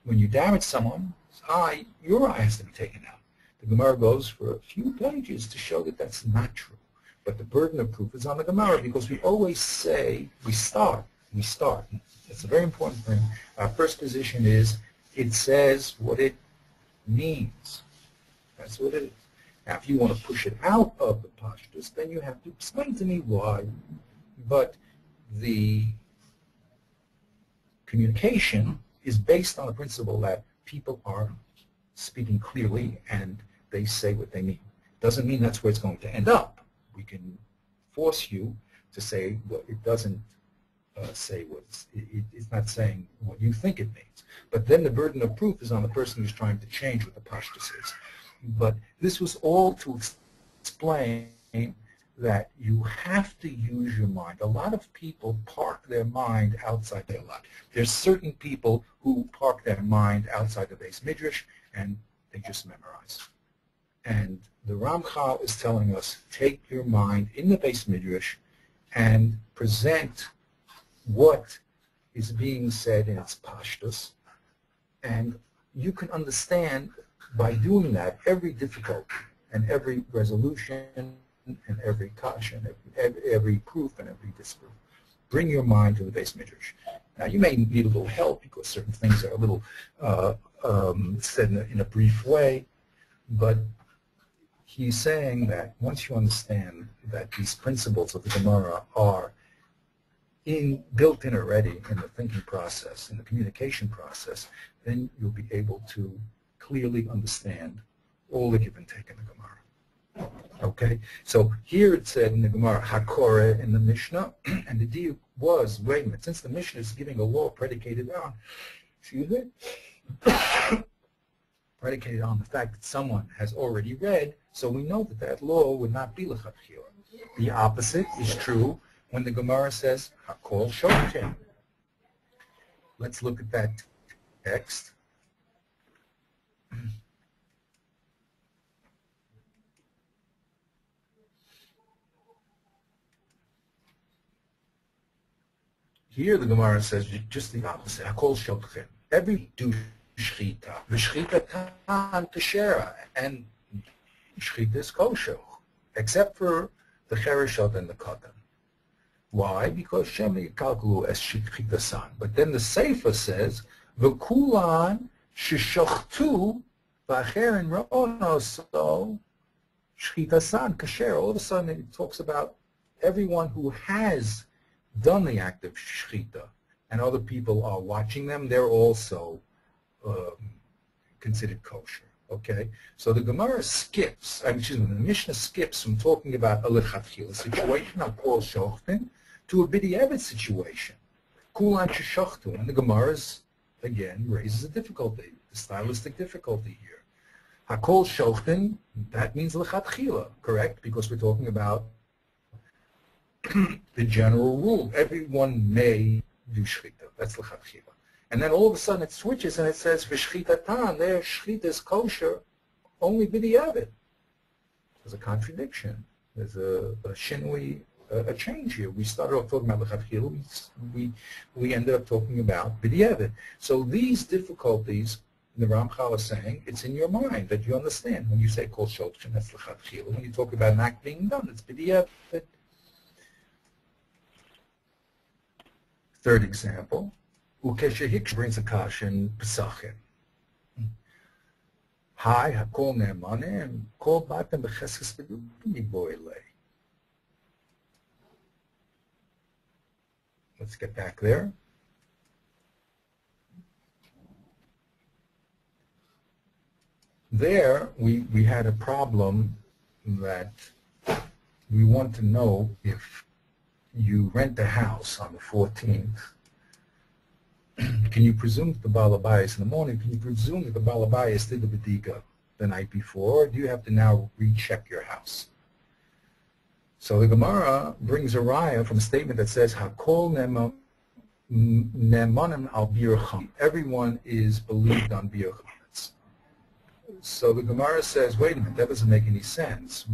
when you damage someone's eye, your eye has to be taken out. The Gemara goes for a few pages to show that that's not true. But the burden of proof is on the Gemara, because we always say, we start. It's a very important thing. Our first position is, it says what it means. That's what it is. Now, if you want to push it out of the pashtus, then you have to explain to me why. But the communication is based on the principle that people are speaking clearly and they say what they mean. Doesn't mean that's where it's going to end up. We can force you to say what it doesn't say what it's not saying what you think it means. But then the burden of proof is on the person who's trying to change what the pashtus is. But this was all to explain that you have to use your mind. A lot of people park their mind outside their lot. There's certain people who park their mind outside the Beis Midrash and they just memorize. And the Ramchal is telling us, take your mind in the Beis Midrash and present what is being said in its pashtus, and you can understand by doing that every difficulty and every resolution and every kasha and every proof and every disproof. Bring your mind to the Beis Midrash. Now you may need a little help because certain things are a little said in a brief way, but he's saying that once you understand that these principles of the Gemara are built in already in the thinking process, in the communication process, then you'll be able to clearly understand all the give and take in the Gemara. Okay? So here it said in the Gemara, HaKorah in the Mishnah, and the diuk was, wait a minute, since the Mishnah is giving a law predicated on, predicated on the fact that someone has already read, so we know that that law would not be l'chatchila. The opposite is true when the Gemara says, HaKol Shotim. Let's look at that text. Here the Gemara says just the opposite. HaKol Shotim. Every do shchita. V'shchita tan teshera. And shchita is kosher, except for the chereshot and the katan. Why? Because Shem Yikalkulu es shchitasan. But then the Sefer says, V'kulan sheshachtu v'acherin ro'onoso shchitasan kasher. All of a sudden it talks about everyone who has done the act of shchita and other people are watching them, they're also considered kosher. Okay, so the Gemara skips, the Mishnah skips from talking about a lechatchila situation, a kol shochten, to a b'diavad situation. Kulan sheshachtu, and the Gemara again raises a difficulty, the stylistic difficulty here. Hakol shochten, that means lechatchila, correct? Because we're talking about the general rule. Everyone may do shchita. That's lechatchila. And then all of a sudden it switches and it says, v'shchitatan, there shchita is kosher, only b'diavad. There's a contradiction. There's a shinui, a change here. We started off talking about lechatchila, we ended up talking about b'diavad. So these difficulties, the Ramchal is saying, it's in your mind that you understand. When you say kol shochin, that's lechatchila. When you talk about an act being done, it's b'diavad. Third example. Ukeshehik brings a kash in Pesachim. Hi, hakol ne'emanim, kol batem b'cheskes b'dukim boile. Let's get back there. There, we had a problem that we want to know if you rent a house on the 14th, can you presume that the Baal Habayis in the morning, can you presume that the Baal Habayis did the Bedika the night before, or do you have to now recheck your house? So the Gemara brings a raya from a statement that says, Hakol ne'emanim al bircham. Everyone is believed on bircham. So the Gemara says, wait a minute, that doesn't make any sense.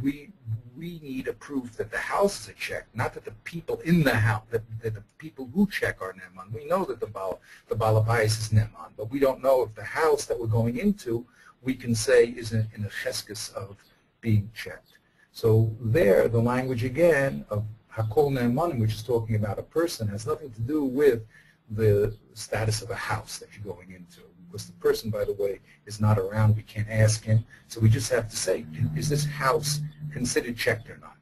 We need a proof that the houses are checked, not that the people in the house, that the people who check are Neman. We know that the Baal Habayis is Neman, but we don't know if the house that we're going into, we can say is in a cheskes of being checked. So there, the language again of Hakol Ne'emanim, which is talking about a person, has nothing to do with the status of a house that you're going into. Because the person, by the way, is not around. We can't ask him. So we just have to say, is this house considered checked or not?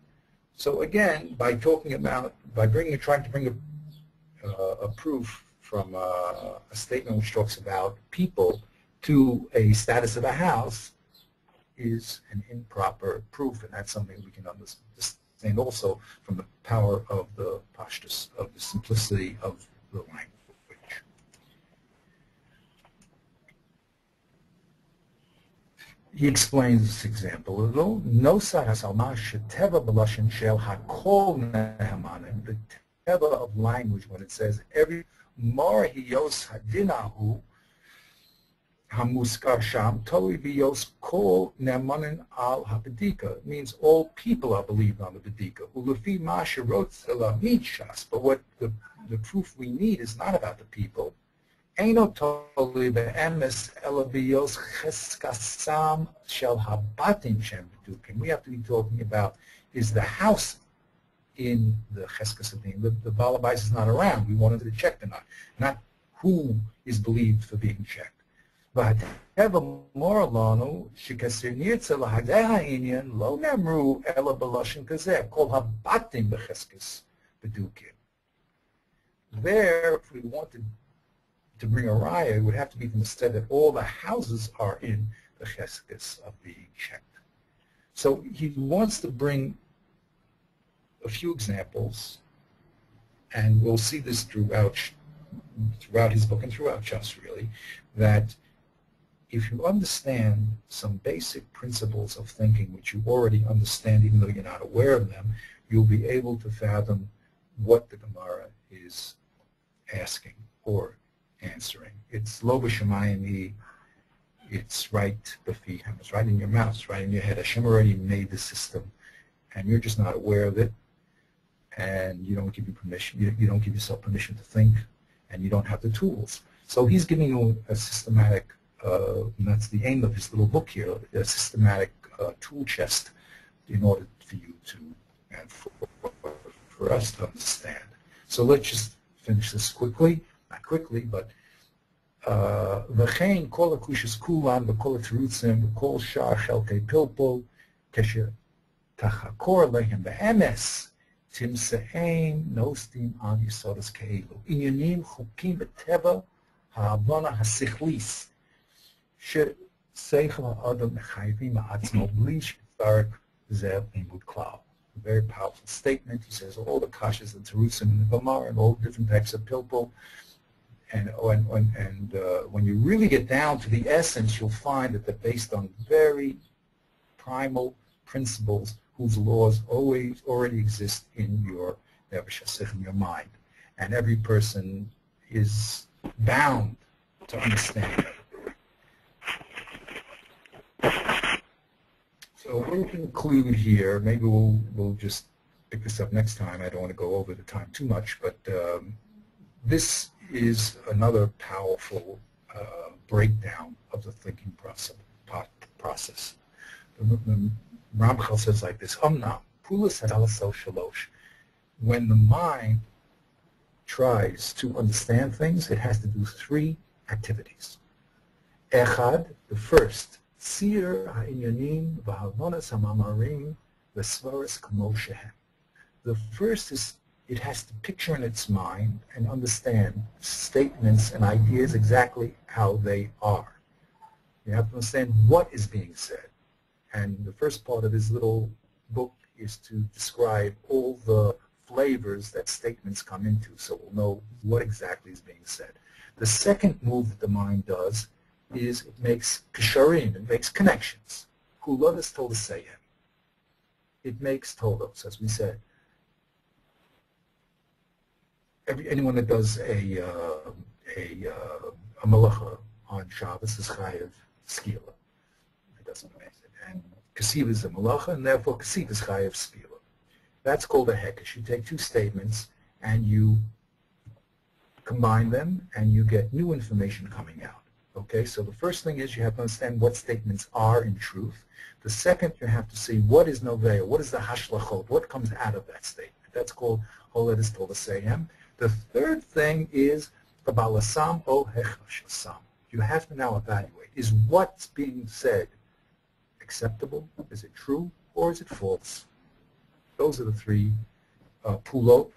So again, by talking about, trying to bring a proof from a statement which talks about people to a status of a house is an improper proof, and that's something we can understand also from the power of the pashtus, of the simplicity of the language. He explains this example a little. Nosa hasalma sheteva b'lashon shel hakol ne'emanim. The teva of language, when it says every mar hiyos hadinahu hamuskar sham toli biyos kol ne'emanim al habedika. It means all people are believed on the bedika. Ulefi ma sherot elamid shas. But what the proof we need is not about the people. We have to be talking about, is the house in the cheskas adin? The Baal Habayis is not around. We wanted to check or not who is believed for being checked. But there, if we wanted to bring a raya, it would have to be from the state that all the houses are in the cheskes of being checked. So he wants to bring a few examples, and we'll see this throughout his book and throughout Shas, really, that if you understand some basic principles of thinking, which you already understand even though you're not aware of them, you'll be able to fathom what the Gemara is asking or answering. It's lo b'shamayim, it's right b'fihem, it's right in your mouth, it's right in your head. Hashem already made the system, and you're just not aware of it, and you don't give you permission. You don't give yourself permission to think, and you don't have the tools. So he's giving you a systematic, and that's the aim of his little book here, a systematic tool chest in order for you to, and for us to understand. So let's just finish this quickly. Not quickly, but v'chein kol hakushas kulan v'kol haterutzim v'kol shar chelkei pilpul kesher tachakor lehem be'emes timse'ein nostim al yisodas ke'elu inyanim chukim b'teva ha'avana hasichlis Very powerful statement. He says all the kashas and terusim in the Gemara and all different types of pilpul. And when you really get down to the essence, you'll find that they're based on very primal principles whose laws already exist in your nefesh hasich, in your mind. And every person is bound to understand it. So we'll conclude here. Maybe we'll just pick this up next time. I don't want to go over the time too much, but this is another powerful breakdown of the thinking process. The Ramchal says like this: when the mind tries to understand things, it has to do three activities. Echad, the first, Tzir ha'inyanim v'havonas ha'mamarim v'svaris k'mo shehem. The first is it has to picture in its mind and understand statements and ideas exactly how they are. You have to understand what is being said. And the first part of his little book is to describe all the flavors that statements come into, so we'll know what exactly is being said. The second move that the mind does is it makes kisharim, it makes connections. Kulot is told to say him. It makes tolos, as we said. Anyone that does a malacha on Shabbos is chayav skila. It doesn't make it. And kasiv is a malacha, and therefore kasiv is chayav skila. That's called a hekesh. You take two statements and you combine them, and you get new information coming out. Okay, so the first thing is you have to understand what statements are in truth. The second, you have to see what is novea, what is the hashlachot, what comes out of that statement. That's called holet is told to say him. The third thing is the balasam o hechashasam. You have to now evaluate, is what's being said acceptable? Is it true? Or is it false? Those are the three pulot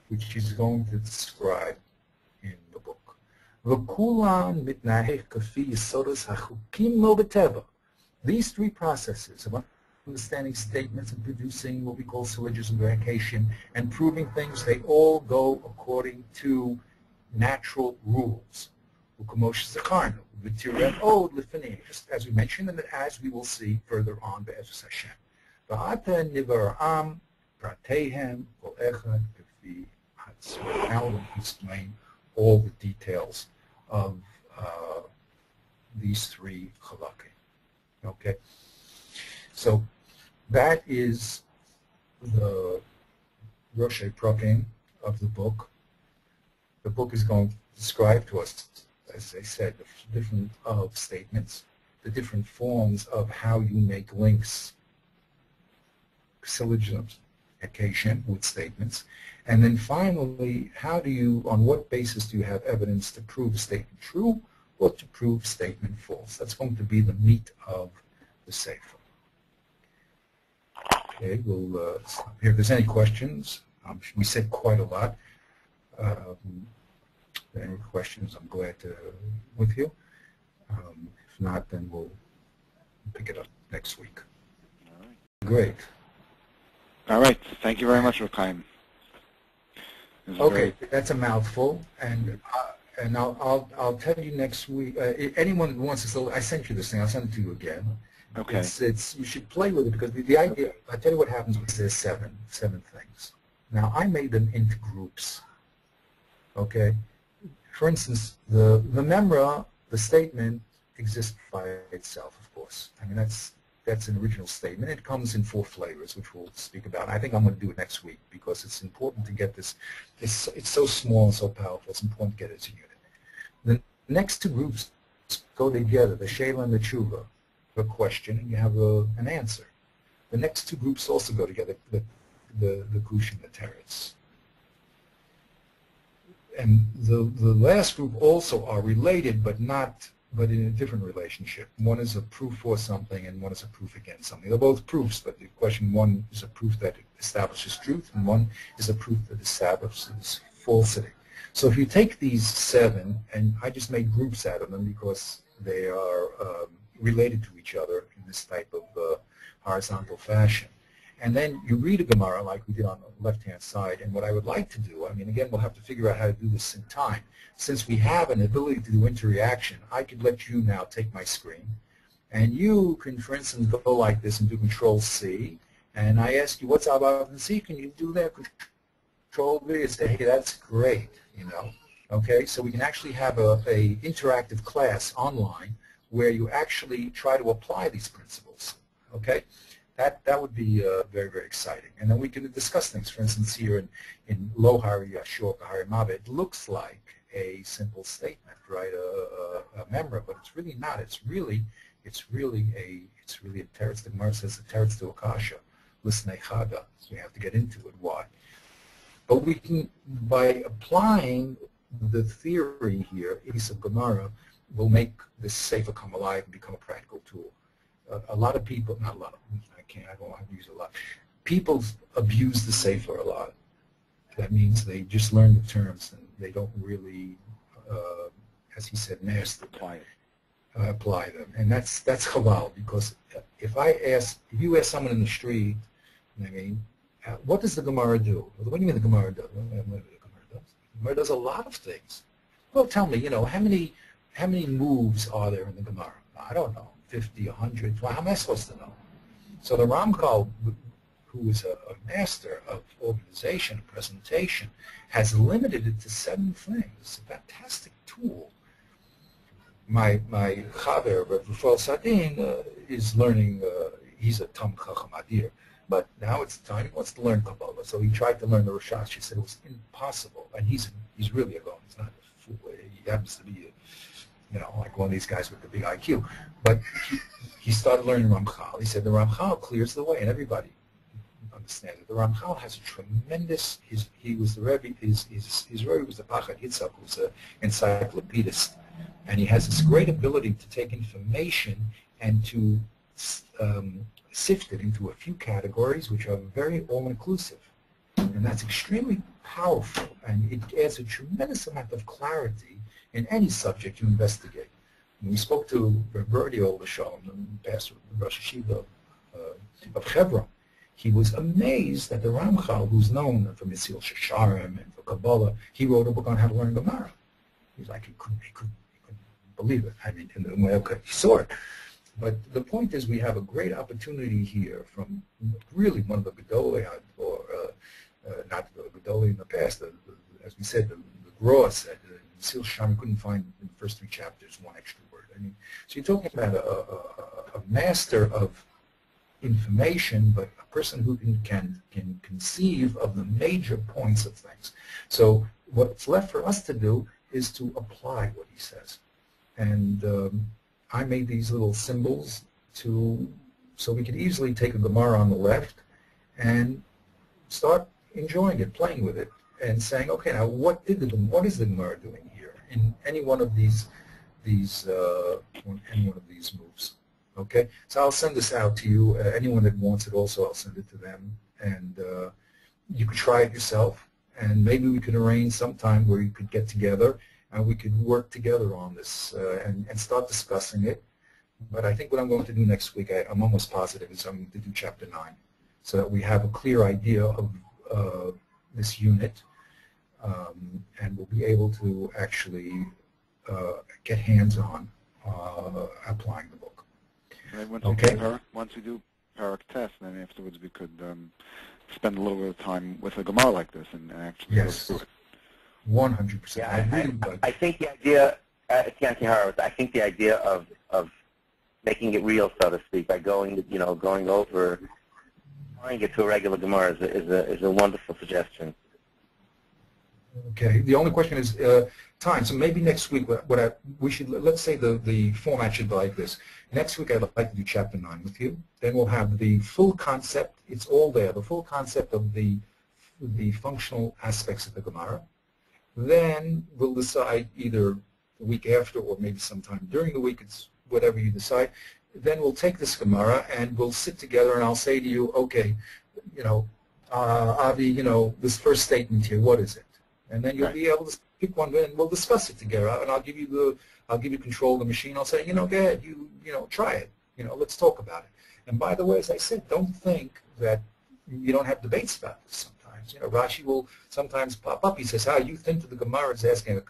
which he's going to describe in the book. These three processes of understanding statements and producing what we call syllogism, verification, and proving things, they all go according to natural rules. Just as we mentioned, and as we will see further on, Be'ezus Hashem. Now we'll explain all the details of these three chalakim. Okay, so that is the Rosh Prakim of the book. The book is going to describe to us, as I said, the different statements, the different forms of how you make links, syllogisms, occasion with statements, and then finally, how do you, on what basis do you have evidence to prove a statement true or to prove statement false? That's going to be the meat of the Sefer. Okay, we'll stop here. If there's any questions, we said quite a lot. Any questions, I'm glad to with you. If not, then we'll pick it up next week. All right. Great. All right. Thank you very much, Rav Chaim. Okay, that's a mouthful, and I'll tell you next week. Anyone who wants to, I sent you this thing. I'll send it to you again. Okay. It's you should play with it because the idea. I tell you what happens when there's seven things. Now I made them into groups. Okay. For instance, the memra, the statement exists by itself, of course. I mean that's an original statement. It comes in 4 flavors, which we'll speak about. I think I'm going to do it next week because it's important to get this. It's so small and so powerful. It's important to get it as a unit. The next 2 groups go together, the Sheila and the Tshuva, a question, and you have an answer. The next 2 groups also go together, the Kush and the Teretz. And the last group also are related, but in a different relationship. One is a proof for something, and one is a proof against something. They're both proofs, but the question, one is a proof that establishes truth, and one is a proof that establishes falsity. So if you take these 7, and I just made groups out of them because they are related to each other in this type of horizontal fashion. And then you read a Gemara like we did on the left-hand side, and what I would like to do, I mean, again, we'll have to figure out how to do this in time. Since we have an ability to do interreaction, I could let you now take my screen, and you can, for instance, go like this and do Control-C, and I ask you, what's Abav and C? Can you do that? Control-V and say, hey, that's great, you know. Okay, so we can actually have a interactive class online where you actually try to apply these principles, okay? That would be very, very exciting. And then we can discuss things. For instance, here in Lo Hari Yashua Hari Mabe, it looks like a simple statement, right? A memra, but it's really not. It's really a teretz. The Gemara says a teretz to akasha, l'snei chaga. So we have to get into it. Why? But we can, by applying the theory here, Isa Gemara, will make this Sefer come alive and become a practical tool. A lot of people, not a lot of, I don't want to use a lot. People abuse the Sefer a lot. That means they just learn the terms and they don't really, as he said, master apply them. And that's chalal, because if you ask someone in the street, I mean, what does the Gemara do? What do you mean the Gemara does? The Gemara does a lot of things. Well, tell me, you know, how many moves are there in the Gemara? I don't know, 50, 100. Well, how am I supposed to know? So the Ramchal, who is a master of organization, presentation, has limited it to 7 things. It's a fantastic tool. My Chaver, Rafael Sadin, is learning, he's a Tam Chacham Adir, but now it's time, he wants to learn Kabbalah. So he tried to learn the Rashash. He said it was impossible. And he's really a Gaon. He's not a fool. He happens to be like one of these guys with the big IQ. But he started learning Ramchal. He said the Ramchal clears the way, and everybody understands it. The Ramchal has a tremendous, he was the Rebbe, his Rebbe was the Pachad Yitzhak, who was an encyclopedist. And he has this great ability to take information and to sift it into a few categories which are very all-inclusive. And that's extremely powerful, and it adds a tremendous amount of clarity in any subject you investigate. When we spoke to Bertie Olashon, the pastor of Rosh Hashiva of Hebron, he was amazed that the Ramchal, who's known for Mitzil Shasharim and for Kabbalah, he wrote a book on how to learn Gemara. He's like, he couldn't believe it. I mean, in the way he saw it. But the point is, we have a great opportunity here from really one of the Gedolei, or not the Gedolei in the past, as we said, the Gross said, Mitzil Shasharim couldn't find in the first 3 chapters 1 extra word. I mean, so you're talking about a master of information, but a person who can conceive of the major points of things. So what's left for us to do is to apply what he says. And I made these little symbols so we could easily take a Gemara on the left and start enjoying it, playing with it, and saying, okay, now what is the Gemara doing here in any one of these moves? Okay, so I'll send this out to you. Anyone that wants it also, I'll send it to them, and you could try it yourself. And maybe we could arrange some time where you could get together and we could work together on this and start discussing it. But I think what I'm going to do next week, I'm almost positive, is I'm going to do Chapter 9, so that we have a clear idea of this unit, and we'll be able to actually get hands-on applying the book. Right, Okay. Once we do Parak test, then afterwards we could spend a little bit of time with a Gemara like this and actually go through it. 100%. Yeah, I think the idea, I think the idea of making it real, so to speak, by going over, trying it to a regular Gemara is a wonderful suggestion. Okay. The only question is time. So maybe next week, let's say the format should be like this. Next week, I'd like to do Chapter 9 with you. Then we'll have the full concept. It's all there. The full concept of the functional aspects of the Gemara. Then we'll decide either the week after or maybe sometime during the week. It's whatever you decide. Then we'll take this Gemara and we'll sit together and I'll say to you, okay, Avi, this first statement here, what is it? And then you'll be able to pick one, and we'll discuss it together. And I'll give you control of the machine. I'll say, go ahead, try it. Let's talk about it. And by the way, as I said, don't think that you don't have debates about this sometimes. Rashi will sometimes pop up. He says, you think that the Gemara is asking,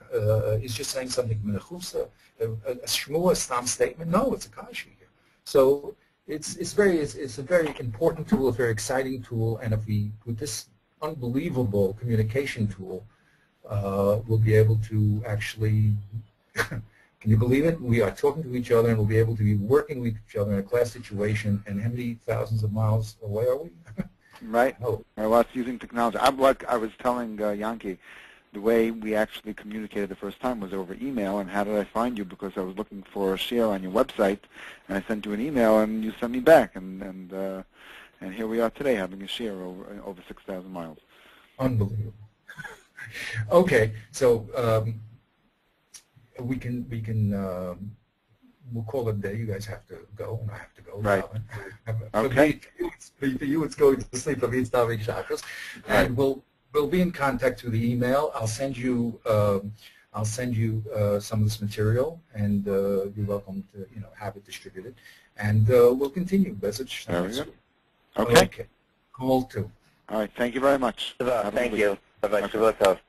is just saying something mechusa, a shmua stam statement? No, it's a kashi here. So it's a very important tool, a very exciting tool, and with this unbelievable communication tool, we'll be able to actually, can you believe it? We are talking to each other, and we'll be able to be working with each other in a class situation, and how many thousands of miles away are we? Right. Oh. Well, it's using technology. I was telling Yankee, the way we actually communicated the first time was over email, and how did I find you? Because I was looking for a share on your website, and I sent you an email, and you sent me back, and here we are today having a share over 6,000 miles. Unbelievable. Okay, so we'll call it a day. You guys have to go, and I have to go. Right. Okay. For you, it's going to sleep. For me, it's David Shachos. And we'll be in contact through the email. I'll send you some of this material, and you're welcome to have it distributed. And we'll continue. Message. There we go. Okay. Call 2. All right. Thank you very much. Thank you. Bye-bye. Shavua tov.